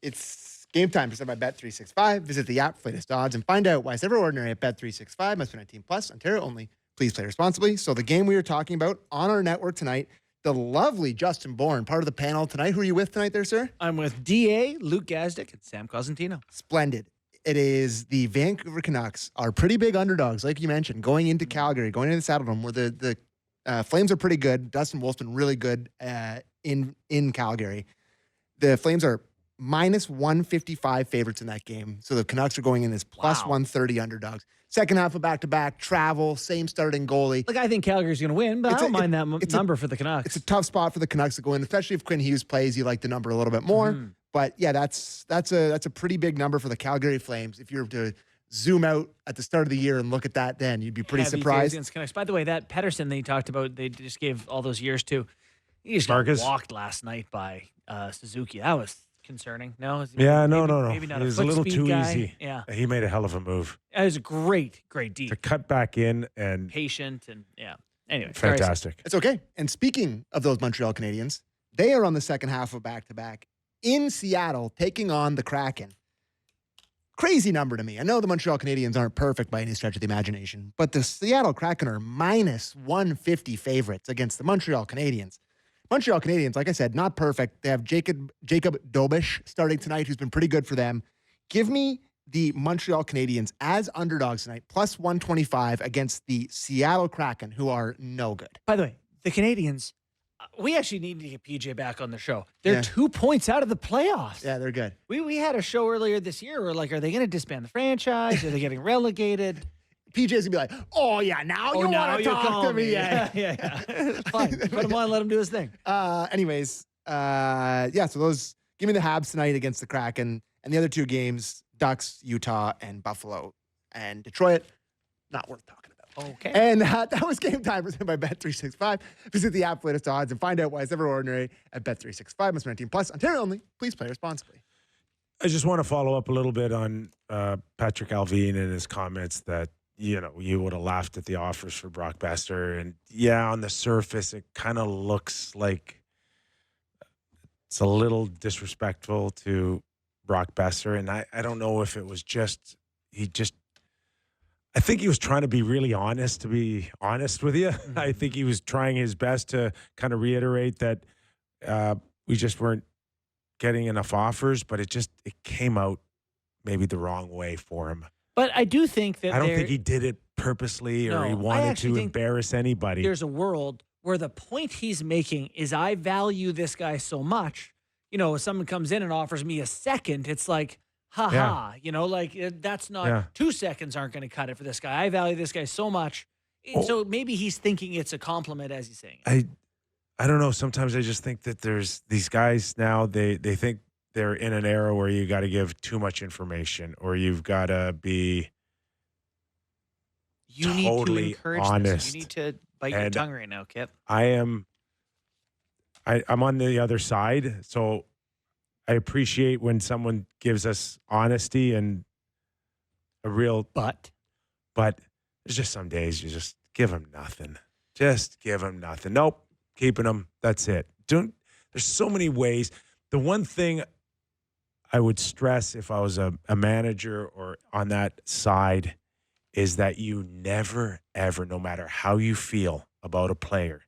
It's game time presented by Bet365. Visit the app for latest odds and find out why it's never ordinary at Bet365. Must be 19 plus. Ontario only. Please play responsibly. So the game we are talking about on our network tonight, the lovely Justin Bourne, part of the panel tonight. Who are you with tonight there, sir? I'm with DA, Luke Gazdick, and Sam Cosentino. Splendid. It is the Vancouver Canucks are pretty big underdogs, like you mentioned, going into Calgary, going into the Saddledome, where the Flames are pretty good. Dustin Wolf's been really good in Calgary. The Flames are minus 155 favorites in that game. So the Canucks are going in as plus 130 underdogs. Second half of back-to-back, travel, same starting goalie. Like, I think Calgary's going to win, but I don't mind that number for the Canucks. It's a tough spot for the Canucks to go in, especially if Quinn Hughes plays. You like the number a little bit more. But yeah, that's a pretty big number for the Calgary Flames. If you were to zoom out at the start of the year and look at that, then you'd be pretty surprised. Against Canucks. By the way, that Pettersson that you talked about, they just gave all those years to. He just got walked last night by Suzuki. That was concerning. No? No. Maybe not it was a little too guy. easy. Yeah. He made a hell of a move. It was a great deep. To cut back in and... patient and, yeah. Anyway. Fantastic. It's okay. And speaking of those Montreal Canadiens, they are on the second half of back-to-back in Seattle, taking on the Kraken. Crazy number to me. I know the Montreal Canadiens aren't perfect by any stretch of the imagination, but the Seattle Kraken are minus 150 favorites against the Montreal Canadiens. Montreal Canadiens, like I said, not perfect. They have Jacob Dobish starting tonight, who's been pretty good for them. Give me the Montreal Canadiens as underdogs tonight, plus 125 against the Seattle Kraken, who are no good. By the way, the Canadiens, we actually need to get PJ back on the show. They're 2 points out of the playoffs. Yeah, they're good. We had a show earlier this year where, like, are they going to disband the franchise? Are they getting relegated? PJ's going to be like, oh, yeah, now you want to talk to me. Yeah. Fine. Put him on, let him do his thing. Anyways, so those, give me the Habs tonight against the Kraken. And the other two games, Ducks, Utah, and Buffalo. And Detroit, not worth talking about. Okay. And that was Game Time presented by Bet365. Visit the app for latest odds and find out why it's ever ordinary at Bet365. Must be 19 plus. Ontario only. Please play responsibly. I just want to follow up a little bit on Patrick Alvin and his comments that, you would have laughed at the offers for Brock Besser. And yeah, on the surface, it kind of looks like it's a little disrespectful to Brock Besser. And I don't know if it was I think he was trying to be really honest, to be honest with you. Mm-hmm. I think he was trying his best to kind of reiterate that we just weren't getting enough offers, but it came out maybe the wrong way for him. But I do think that I don't think he did it purposely or he wanted to embarrass anybody. There's a world where the point he's making is I value this guy so much. If someone comes in and offers me a second, it's like, that's not 2 seconds aren't going to cut it for this guy. I value this guy so much. So maybe he's thinking it's a compliment as he's saying it. I don't know. Sometimes I just think that there's these guys now, they think they're in an era where you got to give too much information or you've got to be totally need to encourage honest. This. You need to bite your tongue right now, Kip. I'm on the other side, so I appreciate when someone gives us honesty and a real but there's just some days you just give them nothing. Just give them nothing. Nope, keeping them. That's it. There's so many ways. The one thing I would stress if I was a manager or on that side is that you never, ever, no matter how you feel about a player,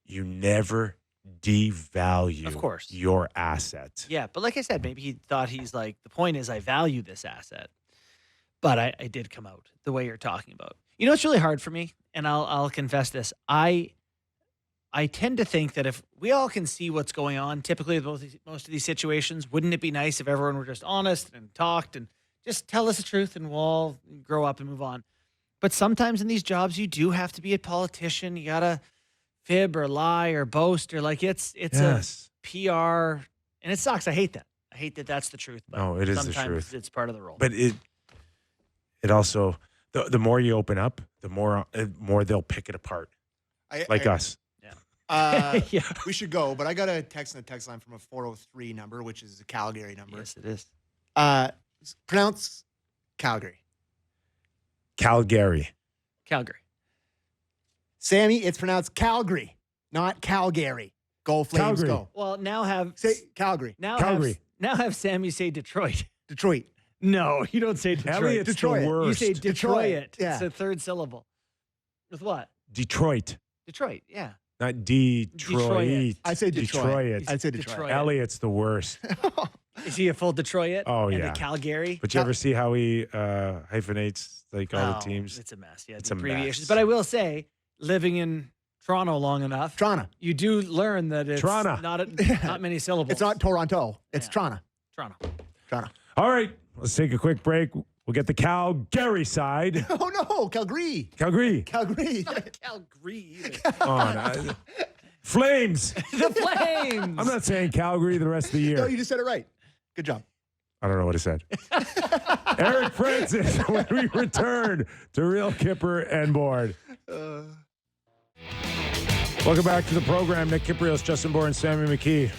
you never devalue of course your assets. Yeah, but like I said, maybe he thought he's like, the point is I value this asset. But I did come out the way you're talking about. It's really hard for me, and I'll confess this. I tend to think that if we all can see what's going on, typically with most of these situations, wouldn't it be nice if everyone were just honest and talked and just tell us the truth and we'll all grow up and move on? But sometimes in these jobs, you do have to be a politician. You got to fib or lie or boast or it's a PR, and it sucks. I hate that. I hate that that's the truth. But no, it is the truth. Sometimes it's part of the role. But it also, the more you open up, the more they'll pick it apart. Us. Yeah. We should go, but I got a text in the text line from a 403 number, which is a Calgary number. Yes, it is. Pronounce Calgary. Calgary. Sammy, it's pronounced Calgary, not Calgary. Go Flames, Calgary. go. Well, now say Calgary. Calgary. Now have Sammy say Detroit. Detroit. No, you don't say Detroit. Elliot's Detroit. the worst. You say Detroit. Yeah. It's a third syllable. With what? Detroit. Detroit, yeah. Not Detroit. I say Detroit. Detroit. I say Detroit. Elliot's the worst. Is he a full Detroit? Oh, and yeah. a Calgary? But you ever see how he hyphenates like all the teams? It's a mess. Yeah, It's the a abbreviations. mess. But I will say, living in Toronto long enough, Toronto. you do learn that it's Toronto. not many syllables. It's not Toronto. It's Toronto. Toronto. Toronto. All right, let's take a quick break. We'll get the Calgary side. Oh, no. Calgary. Calgary. Calgary. Not Calgary either. On. Flames. The Flames. I'm not saying Calgary the rest of the No, year. you just said it right. Good job. I don't know what I said. Eric Francis when we return to Real Kipper and Bourne. Welcome back to the program. Nick Kypreos, Justin Bourne, and Sam McKee.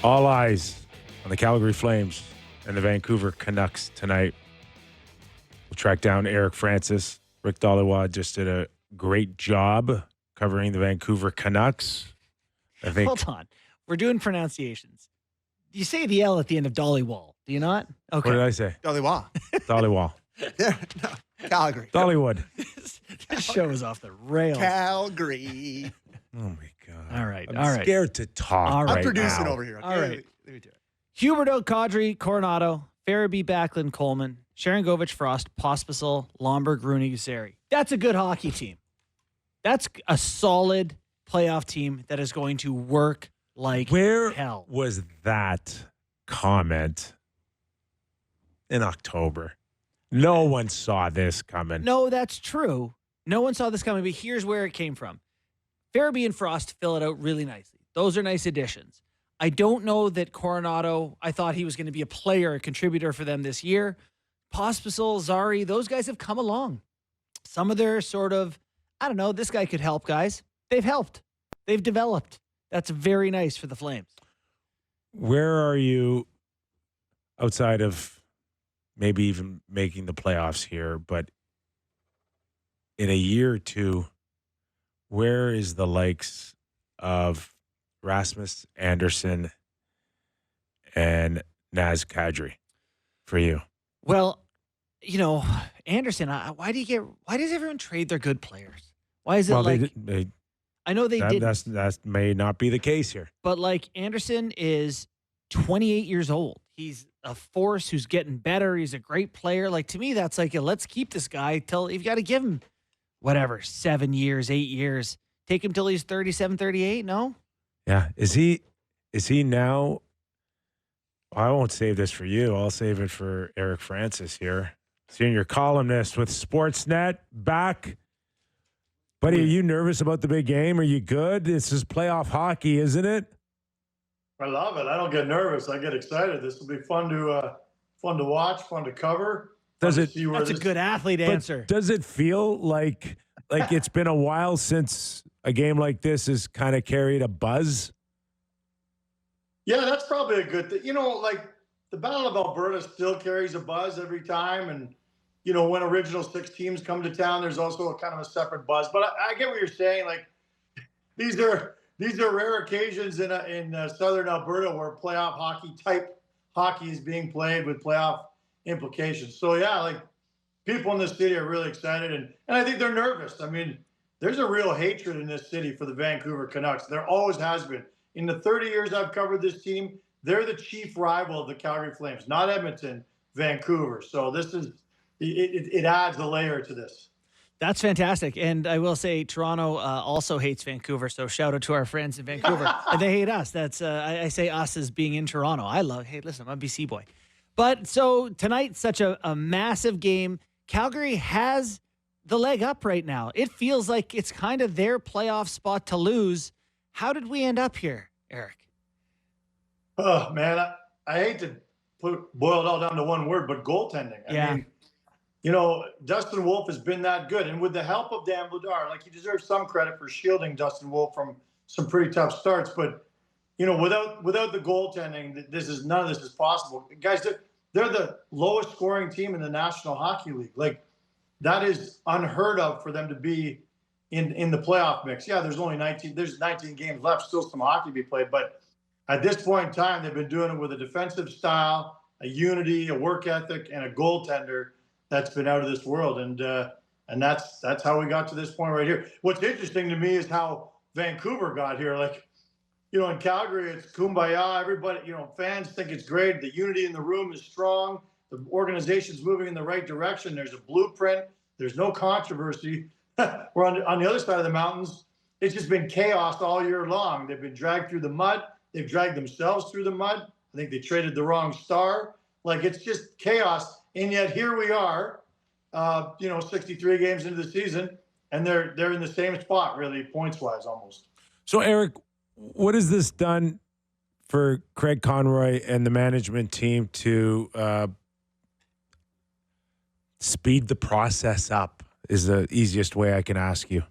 All eyes on the Calgary Flames and the Vancouver Canucks tonight. We'll track down Eric Francis. Rick Dhaliwal just did a great job covering the Vancouver Canucks. I think. Hold on. We're doing pronunciations. You say the L at the end of Dhaliwal, do you not? Okay. What did I say? Dhaliwal. Dhaliwal. No, Calgary. Dollywood. This show is off the rails. Calgary. Oh, my God. All right. I'm all right. scared to talk All right. I'm right producing now. over here. Okay? All right. Let me do it. Huberdeau, Kadri, Coronado, Farabee, Backlund, Coleman, Sharangovich, Frost, Pospisil, Lomberg, Rooney, Useri. That's a good hockey team. That's a solid playoff team that is going to work like Where hell. was that comment in October? No one saw this coming. No, that's true. No one saw this coming, but here's where it came from. Farabee and Frost fill it out really nicely. Those are nice additions. I don't know that Coronado, I thought he was going to be a player, a contributor for them this year. Pospisil, Zari, those guys have come along. Some of their sort of, I don't know, this guy could help guys. They've helped. They've developed. That's very nice for the Flames. Where are you outside of maybe even making the playoffs here, but in a year or two, where is the likes of Rasmus Anderson and Nazem Kadri for you? Well, you know, Anderson, why does everyone trade their good players? Why is it I know they did. That may not be the case here. But like Anderson is 28 years old. He's a force who's getting better. He's a great player. Like to me, that's like let's keep this guy till you've got to give him whatever, 7 years, 8 years. Take him till he's 37, 38. No? Yeah. Is he now? I won't save this for you. I'll save it for Eric Francis here. Senior columnist with Sportsnet back. Buddy, are you nervous about the big game? Are you good? This is playoff hockey, isn't it? I love it. I don't get nervous. I get excited. This will be fun to watch, fun to cover. Does it? That's a good athlete answer. Does it feel like it's been a while since a game like this has kind of carried a buzz? Yeah, that's probably a good thing. You know, like the Battle of Alberta still carries a buzz every time, and you know, when original six teams come to town, there's also a kind of a separate buzz. But I get what you're saying. Like these are rare occasions in southern Alberta where playoff hockey is being played with playoff implications. So yeah, like people in the city are really excited, and I think they're nervous. I mean, there's a real hatred in this city for the Vancouver Canucks. There always has been. In the 30 years I've covered this team, they're the chief rival of the Calgary Flames, not Edmonton, Vancouver. So this is. It adds a layer to this. That's fantastic. And I will say Toronto also hates Vancouver. So shout out to our friends in Vancouver. And they hate us. That's I say us as being in Toronto. Hey, listen, I'm a BC boy. But so tonight, such a massive game. Calgary has the leg up right now. It feels like it's kind of their playoff spot to lose. How did we end up here, Eric? Oh, man, I hate to boil it all down to one word, but goaltending. I mean, you know, Dustin Wolf has been that good. And with the help of Dan Vladar, like he deserves some credit for shielding Dustin Wolf from some pretty tough starts. But, you know, without the goaltending, none of this is possible. Guys, they're the lowest scoring team in the National Hockey League. Like that is unheard of for them to be in the playoff mix. Yeah, there's 19 games left, still some hockey to be played. But at this point in time, they've been doing it with a defensive style, a unity, a work ethic, and a goaltender that's been out of this world, and that's how we got to this point right here. What's interesting to me is how Vancouver got here. Like in Calgary, it's kumbaya. Everybody, fans think it's great. The unity in the room is strong. The organization's moving in the right direction. There's a blueprint. There's no controversy. We're on the other side of the mountains. It's just been chaos all year long. They've been dragged through the mud. They've dragged themselves through the mud. I think they traded the wrong star. Like, it's just chaos. And yet here we are, 63 games into the season, and they're in the same spot, really, points-wise almost. So, Eric, what has this done for Craig Conroy and the management team to speed the process up is the easiest way I can ask you.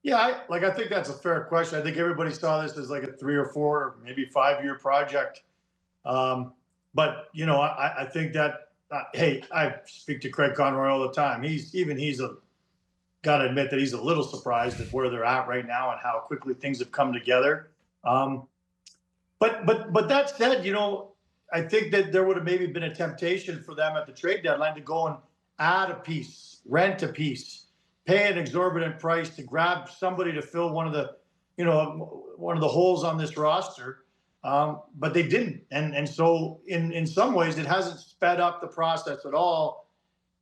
Yeah, I think that's a fair question. I think everybody saw this as like a 3 or 4, maybe 5-year project. But, I think that, hey, I speak to Craig Conroy all the time. He's got to admit that he's a little surprised at where they're at right now and how quickly things have come together. But that said, I think that there would have maybe been a temptation for them at the trade deadline to go and add a piece, rent a piece, pay an exorbitant price to grab somebody to fill one of the holes on this roster. But they didn't. And so in some ways, it hasn't sped up the process at all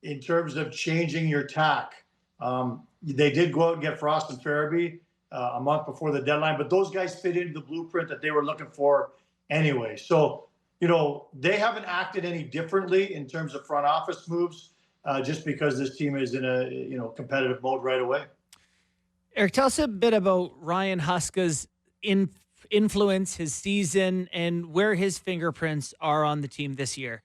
in terms of changing your tack. They did go out and get Frost and Farabee a month before the deadline, but those guys fit into the blueprint that they were looking for anyway. So, they haven't acted any differently in terms of front office moves, just because this team is in a, competitive mode right away. Eric, tell us a bit about Ryan Huska's influence, his season, and where his fingerprints are on the team this year.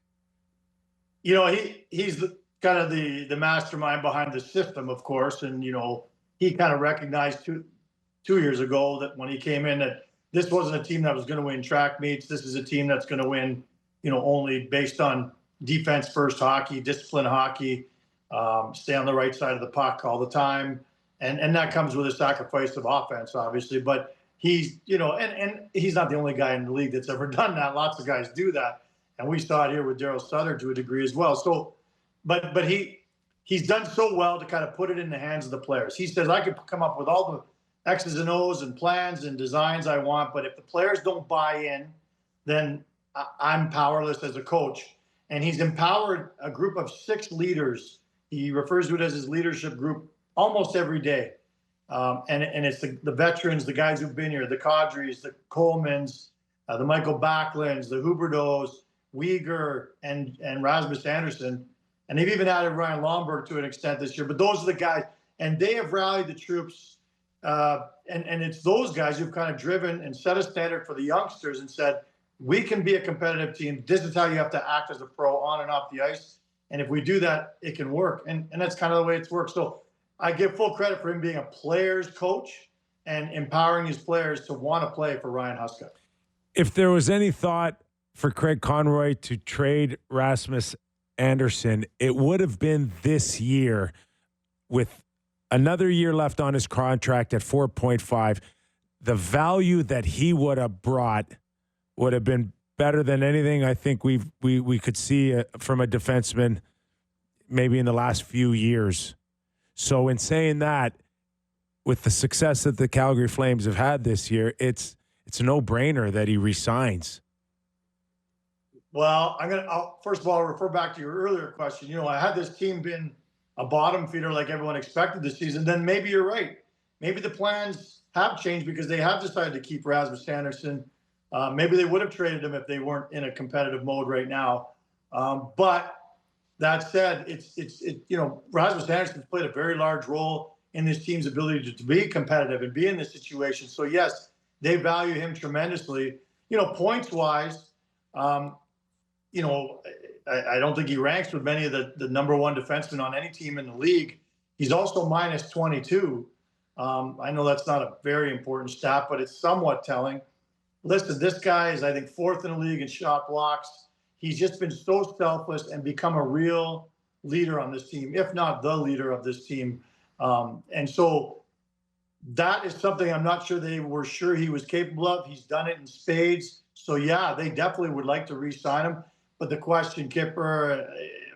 He's kind of the mastermind behind the system, of course. And, he kind of recognized two years ago that when he came in that this wasn't a team that was going to win track meets. This is a team that's going to win, only based on defense first hockey, discipline hockey, stay on the right side of the puck all the time. And that comes with a sacrifice of offense, obviously. But he's, and he's not the only guy in the league that's ever done that. Lots of guys do that. And we saw it here with Daryl Sutter to a degree as well. So, but he's done so well to kind of put it in the hands of the players. He says, I could come up with all the X's and O's and plans and designs I want, but if the players don't buy in, then I'm powerless as a coach. And he's empowered a group of 6 leaders. He refers to it as his leadership group almost every day. And it's the veterans, the guys who've been here, the Kadris, the Colemans, the Michael Backlunds, the Huberdeaus, Uyghur, and Rasmus Anderson. And they've even added Ryan Lomberg to an extent this year. But those are the guys. And they have rallied the troops. And it's those guys who've kind of driven and set a standard for the youngsters and said, we can be a competitive team. This is how you have to act as a pro on and off the ice. And if we do that, it can work. And that's kind of the way it's worked. So I give full credit for him being a player's coach and empowering his players to want to play for Ryan Huska. If there was any thought for Craig Conroy to trade Rasmus Anderson, it would have been this year with another year left on his contract at 4.5. The value that he would have brought would have been better than anything I think we could see from a defenseman maybe in the last few years. So in saying that, with the success that the Calgary Flames have had this year, it's a no-brainer that he resigns. Well, I'll first of all refer back to your earlier question. Had this team been a bottom feeder like everyone expected this season, then maybe you're right. Maybe the plans have changed because they have decided to keep Rasmus Anderson. Maybe they would have traded him if they weren't in a competitive mode right now. But that said, Rasmus Anderson's played a very large role in this team's ability to be competitive and be in this situation. So yes, they value him tremendously. Points wise, I don't think he ranks with many of the number one defensemen on any team in the league. He's also minus 22. I know that's not a very important stat, but it's somewhat telling. Listen, this guy is, I think, 4th in the league in shot blocks. He's just been so selfless and become a real leader on this team, if not the leader of this team. And so that is something I'm not sure they were sure he was capable of. He's done it in spades. So, yeah, they definitely would like to re-sign him. But the question, Kyper,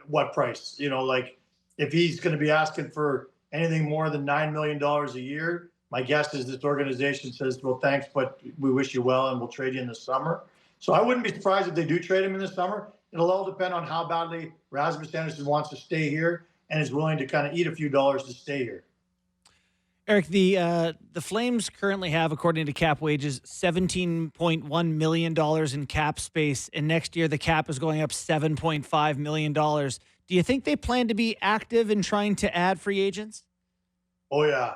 what price? If he's going to be asking for anything more than $9 million a year, my guess is this organization says, well, thanks, but we wish you well and we'll trade you in the summer. So I wouldn't be surprised if they do trade him in the summer. It'll all depend on how badly Rasmus Anderson wants to stay here and is willing to kind of eat a few dollars to stay here. Eric, the Flames currently have, according to cap wages, $17.1 million in cap space, and next year the cap is going up $7.5 million. Do you think they plan to be active in trying to add free agents? Oh, yeah.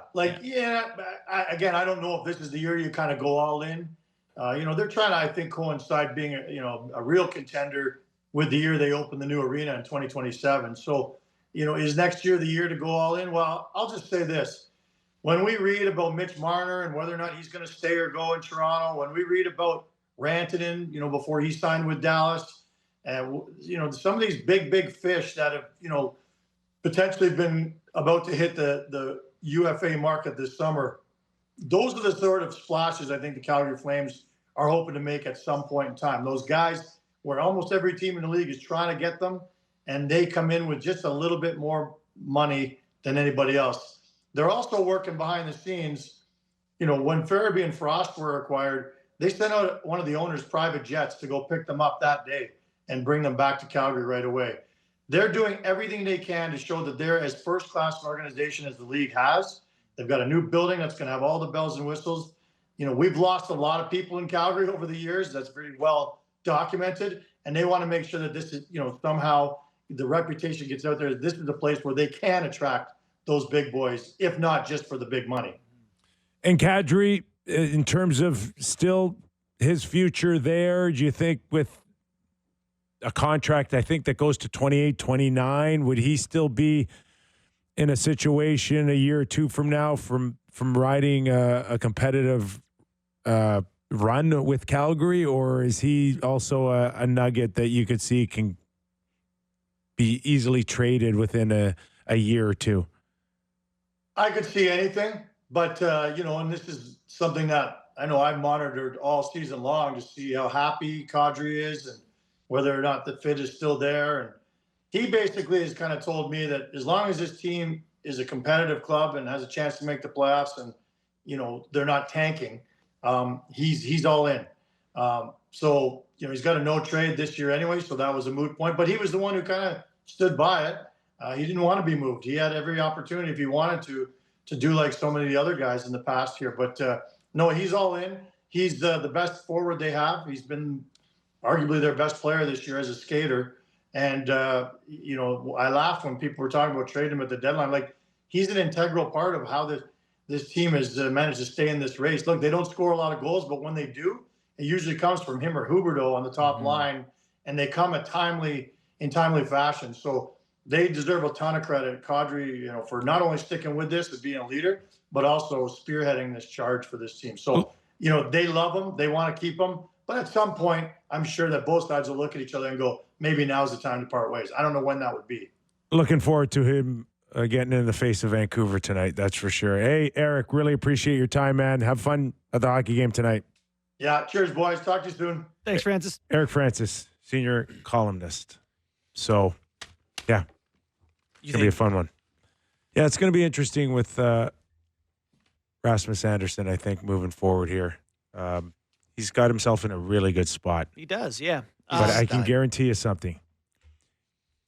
I don't know if this is the year you kind of go all in. They're trying to, I think, coincide being a real contender with the year they open the new arena in 2027. So, is next year the year to go all in? Well, I'll just say this. When we read about Mitch Marner and whether or not he's going to stay or go in Toronto, when we read about Rantanen, before he signed with Dallas, and, some of these big fish that have, potentially been about to hit the UFA market this summer, those are the sort of splashes I think the Calgary Flames are hoping to make at some point in time. Those guys where almost every team in the league is trying to get them, and they come in with just a little bit more money than anybody else. They're also working behind the scenes. When Farabee and Frost were acquired, they sent out one of the owner's private jets to go pick them up that day and bring them back to Calgary right away. They're doing everything they can to show that they're as first-class an organization as the league has. They've got a new building that's going to have all the bells and whistles. We've lost a lot of people in Calgary over the years. That's very well documented. And they want to make sure that this is, somehow the reputation gets out there. This is the place where they can attract those big boys, if not just for the big money. And Kadri, in terms of still his future there, do you think with a contract, I think that goes to 28, 29, would he still be in a situation a year or two from now from riding a competitive run with Calgary, or is he also a nugget that you could see can be easily traded within a year or two? I could see anything, but, and this is something that I know I've monitored all season long to see how happy Kadri is and whether or not the fit is still there. And he basically has kind of told me that as long as this team is a competitive club and has a chance to make the playoffs and, they're not tanking, he's all in. So, he's got a no trade this year anyway, so that was a moot point. But he was the one who kind of stood by it. He didn't want to be moved. He had every opportunity if he wanted to do like so many of the other guys in the past here. But no, he's all in. He's the best forward they have. He's been arguably their best player this year as a skater. And, I laughed when people were talking about trading him at the deadline. Like, he's an integral part of how this team has managed to stay in this race. Look, they don't score a lot of goals, but when they do, it usually comes from him or Huberdeau on the top line, and they come in timely fashion. So they deserve a ton of credit, Kadri, for not only sticking with this and being a leader, but also spearheading this charge for this team. So, they love him. They want to keep him. But at some point, I'm sure that both sides will look at each other and go, maybe now's the time to part ways. I don't know when that would be. Looking forward to him getting in the face of Vancouver tonight, that's for sure. Hey, Eric, really appreciate your time, man. Have fun at the hockey game tonight. Yeah, cheers, boys. Talk to you soon. Thanks, Francis. Eric Francis, senior columnist. So, yeah, it's going to be a fun one. Yeah, it's going to be interesting with Rasmus Anderson, I think, moving forward here. He's got himself in a really good spot. He does, yeah. But I can guarantee you something.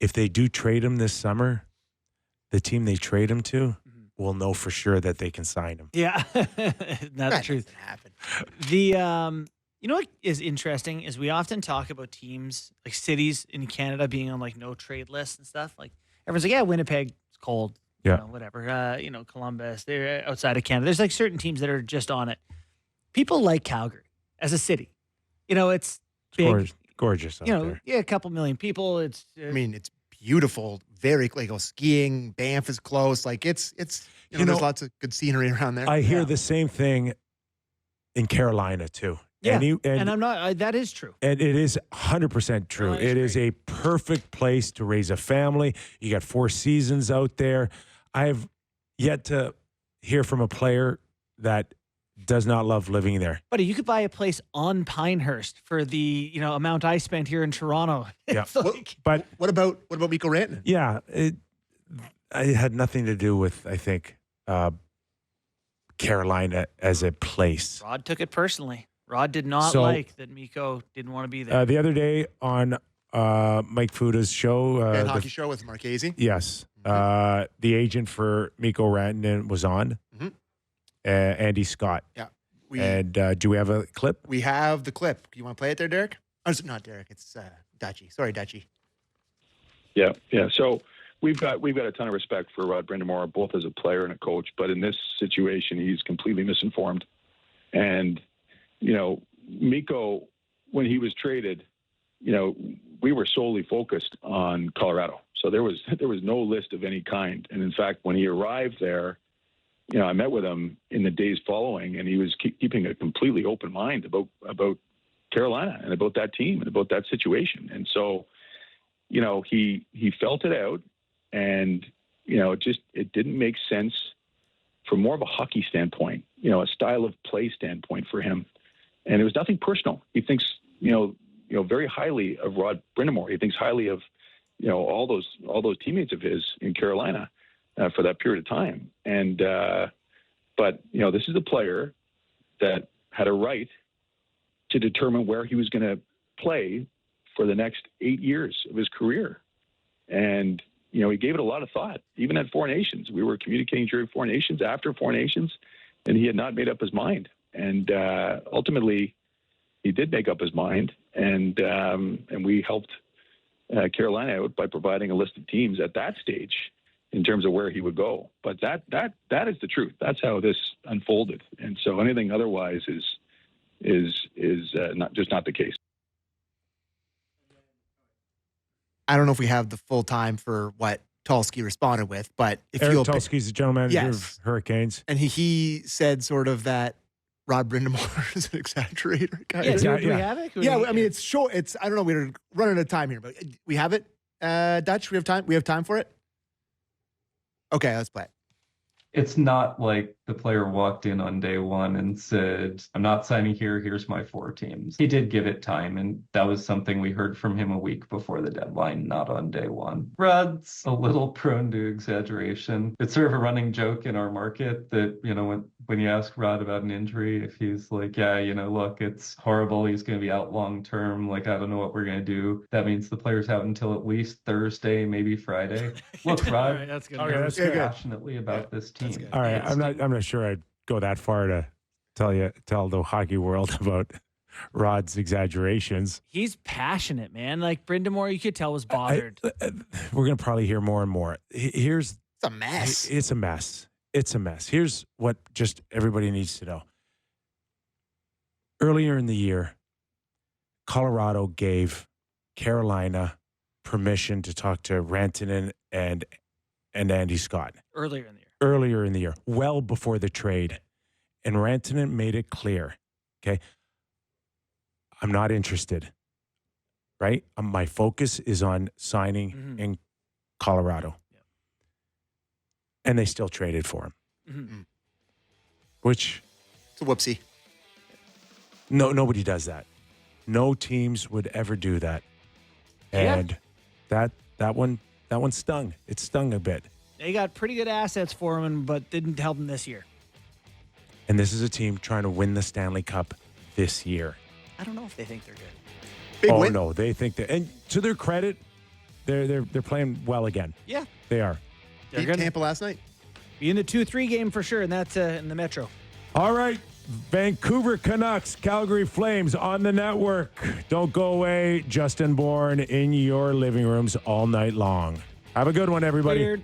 If they do trade him this summer, the team they trade him to will know for sure that they can sign him. Yeah, that's the truth. You know what is interesting is we often talk about teams, like cities in Canada being on like no trade lists and stuff. Like everyone's like, yeah, Winnipeg, it's cold. Yeah. Whatever. Columbus, they're outside of Canada. There's like certain teams that are just on it. People like Calgary as a city. It's big. Gorgeous out there. Yeah, a couple million people. It's Beautiful. Very skiing. Banff is close. Like it's there's lots of good scenery around there. I hear the same thing in Carolina too. Yeah, and I'm not. That is true. And it is 100% true. It is a perfect place to raise a family. You got 4 seasons out there. I've yet to hear from a player that does not love living there. Buddy, you could buy a place on Pinehurst for the amount I spent here in Toronto. Yeah, but what about Mikko Rantanen? Yeah, it had nothing to do with, I think, Carolina as a place. Rod took it personally. Rod did not like that Mikko didn't want to be there. The other day on Mike Fuda's show. Hockey show with Marchese. Yes. The agent for Mikko Rantanen was on. Mm-hmm. Andy Scott. Yeah. Do we have a clip? We have the clip. You want to play it there, Derek? Oh, it's not Derek. It's Dutchie. Sorry, Dutchie. Yeah. So we've got a ton of respect for Rod Brind'Amour, both as a player and a coach. But in this situation, he's completely misinformed. And Mikko, when he was traded, we were solely focused on Colorado. So there was no list of any kind. And in fact, when he arrived there, I met with him in the days following, and he was keeping a completely open mind about Carolina and about that team and about that situation. And so, he felt it out, and it didn't make sense from more of a hockey standpoint, a style of play standpoint for him. And it was nothing personal. He thinks, very highly of Rod Brind'Amour. He thinks highly of, all those teammates of his in Carolina for that period of time. And, but this is a player that had a right to determine where he was going to play for the next 8 years of his career. And, he gave it a lot of thought, even at Four Nations. We were communicating during Four Nations, after Four Nations, and he had not made up his mind. And ultimately, he did make up his mind, and we helped Carolina out by providing a list of teams at that stage in terms of where he would go. But that is the truth. That's how this unfolded. And so anything otherwise is not the case. I don't know if we have the full time for what Tulsky responded with, but if Eric you'll Tulsky's the general manager of Hurricanes. And he said sort of that Rod Brind'Amour is an exaggerator. Do we have it? I mean, it's short. I don't know. We're running out of time here, but we have it. Dutch, we have time. We have time for it. Okay, let's play it. It's not like the player walked in on day one and said, I'm not signing here, here's my 4 teams. He did give it time, and that was something we heard from him a week before the deadline, not on day one. Rod's a little prone to exaggeration. It's sort of a running joke in our market that, when you ask Rod about an injury, if he's like, look, it's horrible, he's going to be out long term, I don't know what we're going to do. That means the player's out until at least Thursday, maybe Friday. Look, Rod, right, that's good. cares passionately about this team. All right, I'm not sure I'd go that far to tell the hockey world about Rod's exaggerations. He's passionate, man. Like Brind'Amour, you could tell was bothered. We're gonna probably hear more and more. It's a mess. It's a mess. It's a mess. Here's what just everybody needs to know. Earlier in the year, Colorado gave Carolina permission to talk to Rantanen and Andy Scott. Earlier in the year, well before the trade. And Rantanen made it clear, okay, I'm not interested, right? My focus is on signing in Colorado. Yeah. And they still traded for him. Mm-hmm. Which... It's a whoopsie. No, nobody does that. No teams would ever do that. And that one stung. It stung a bit. They got pretty good assets for him, but didn't help him this year. And this is a team trying to win the Stanley Cup this year. I don't know if they think they're good. Big win. No, they think that. And to their credit, they're playing well again. Yeah, they are. Beat Tampa last night. Be in the 2-3 game for sure, and that's in the Metro. All right, Vancouver Canucks, Calgary Flames on the network. Don't go away. Justin Bourne in your living rooms all night long. Have a good one, everybody. Weird.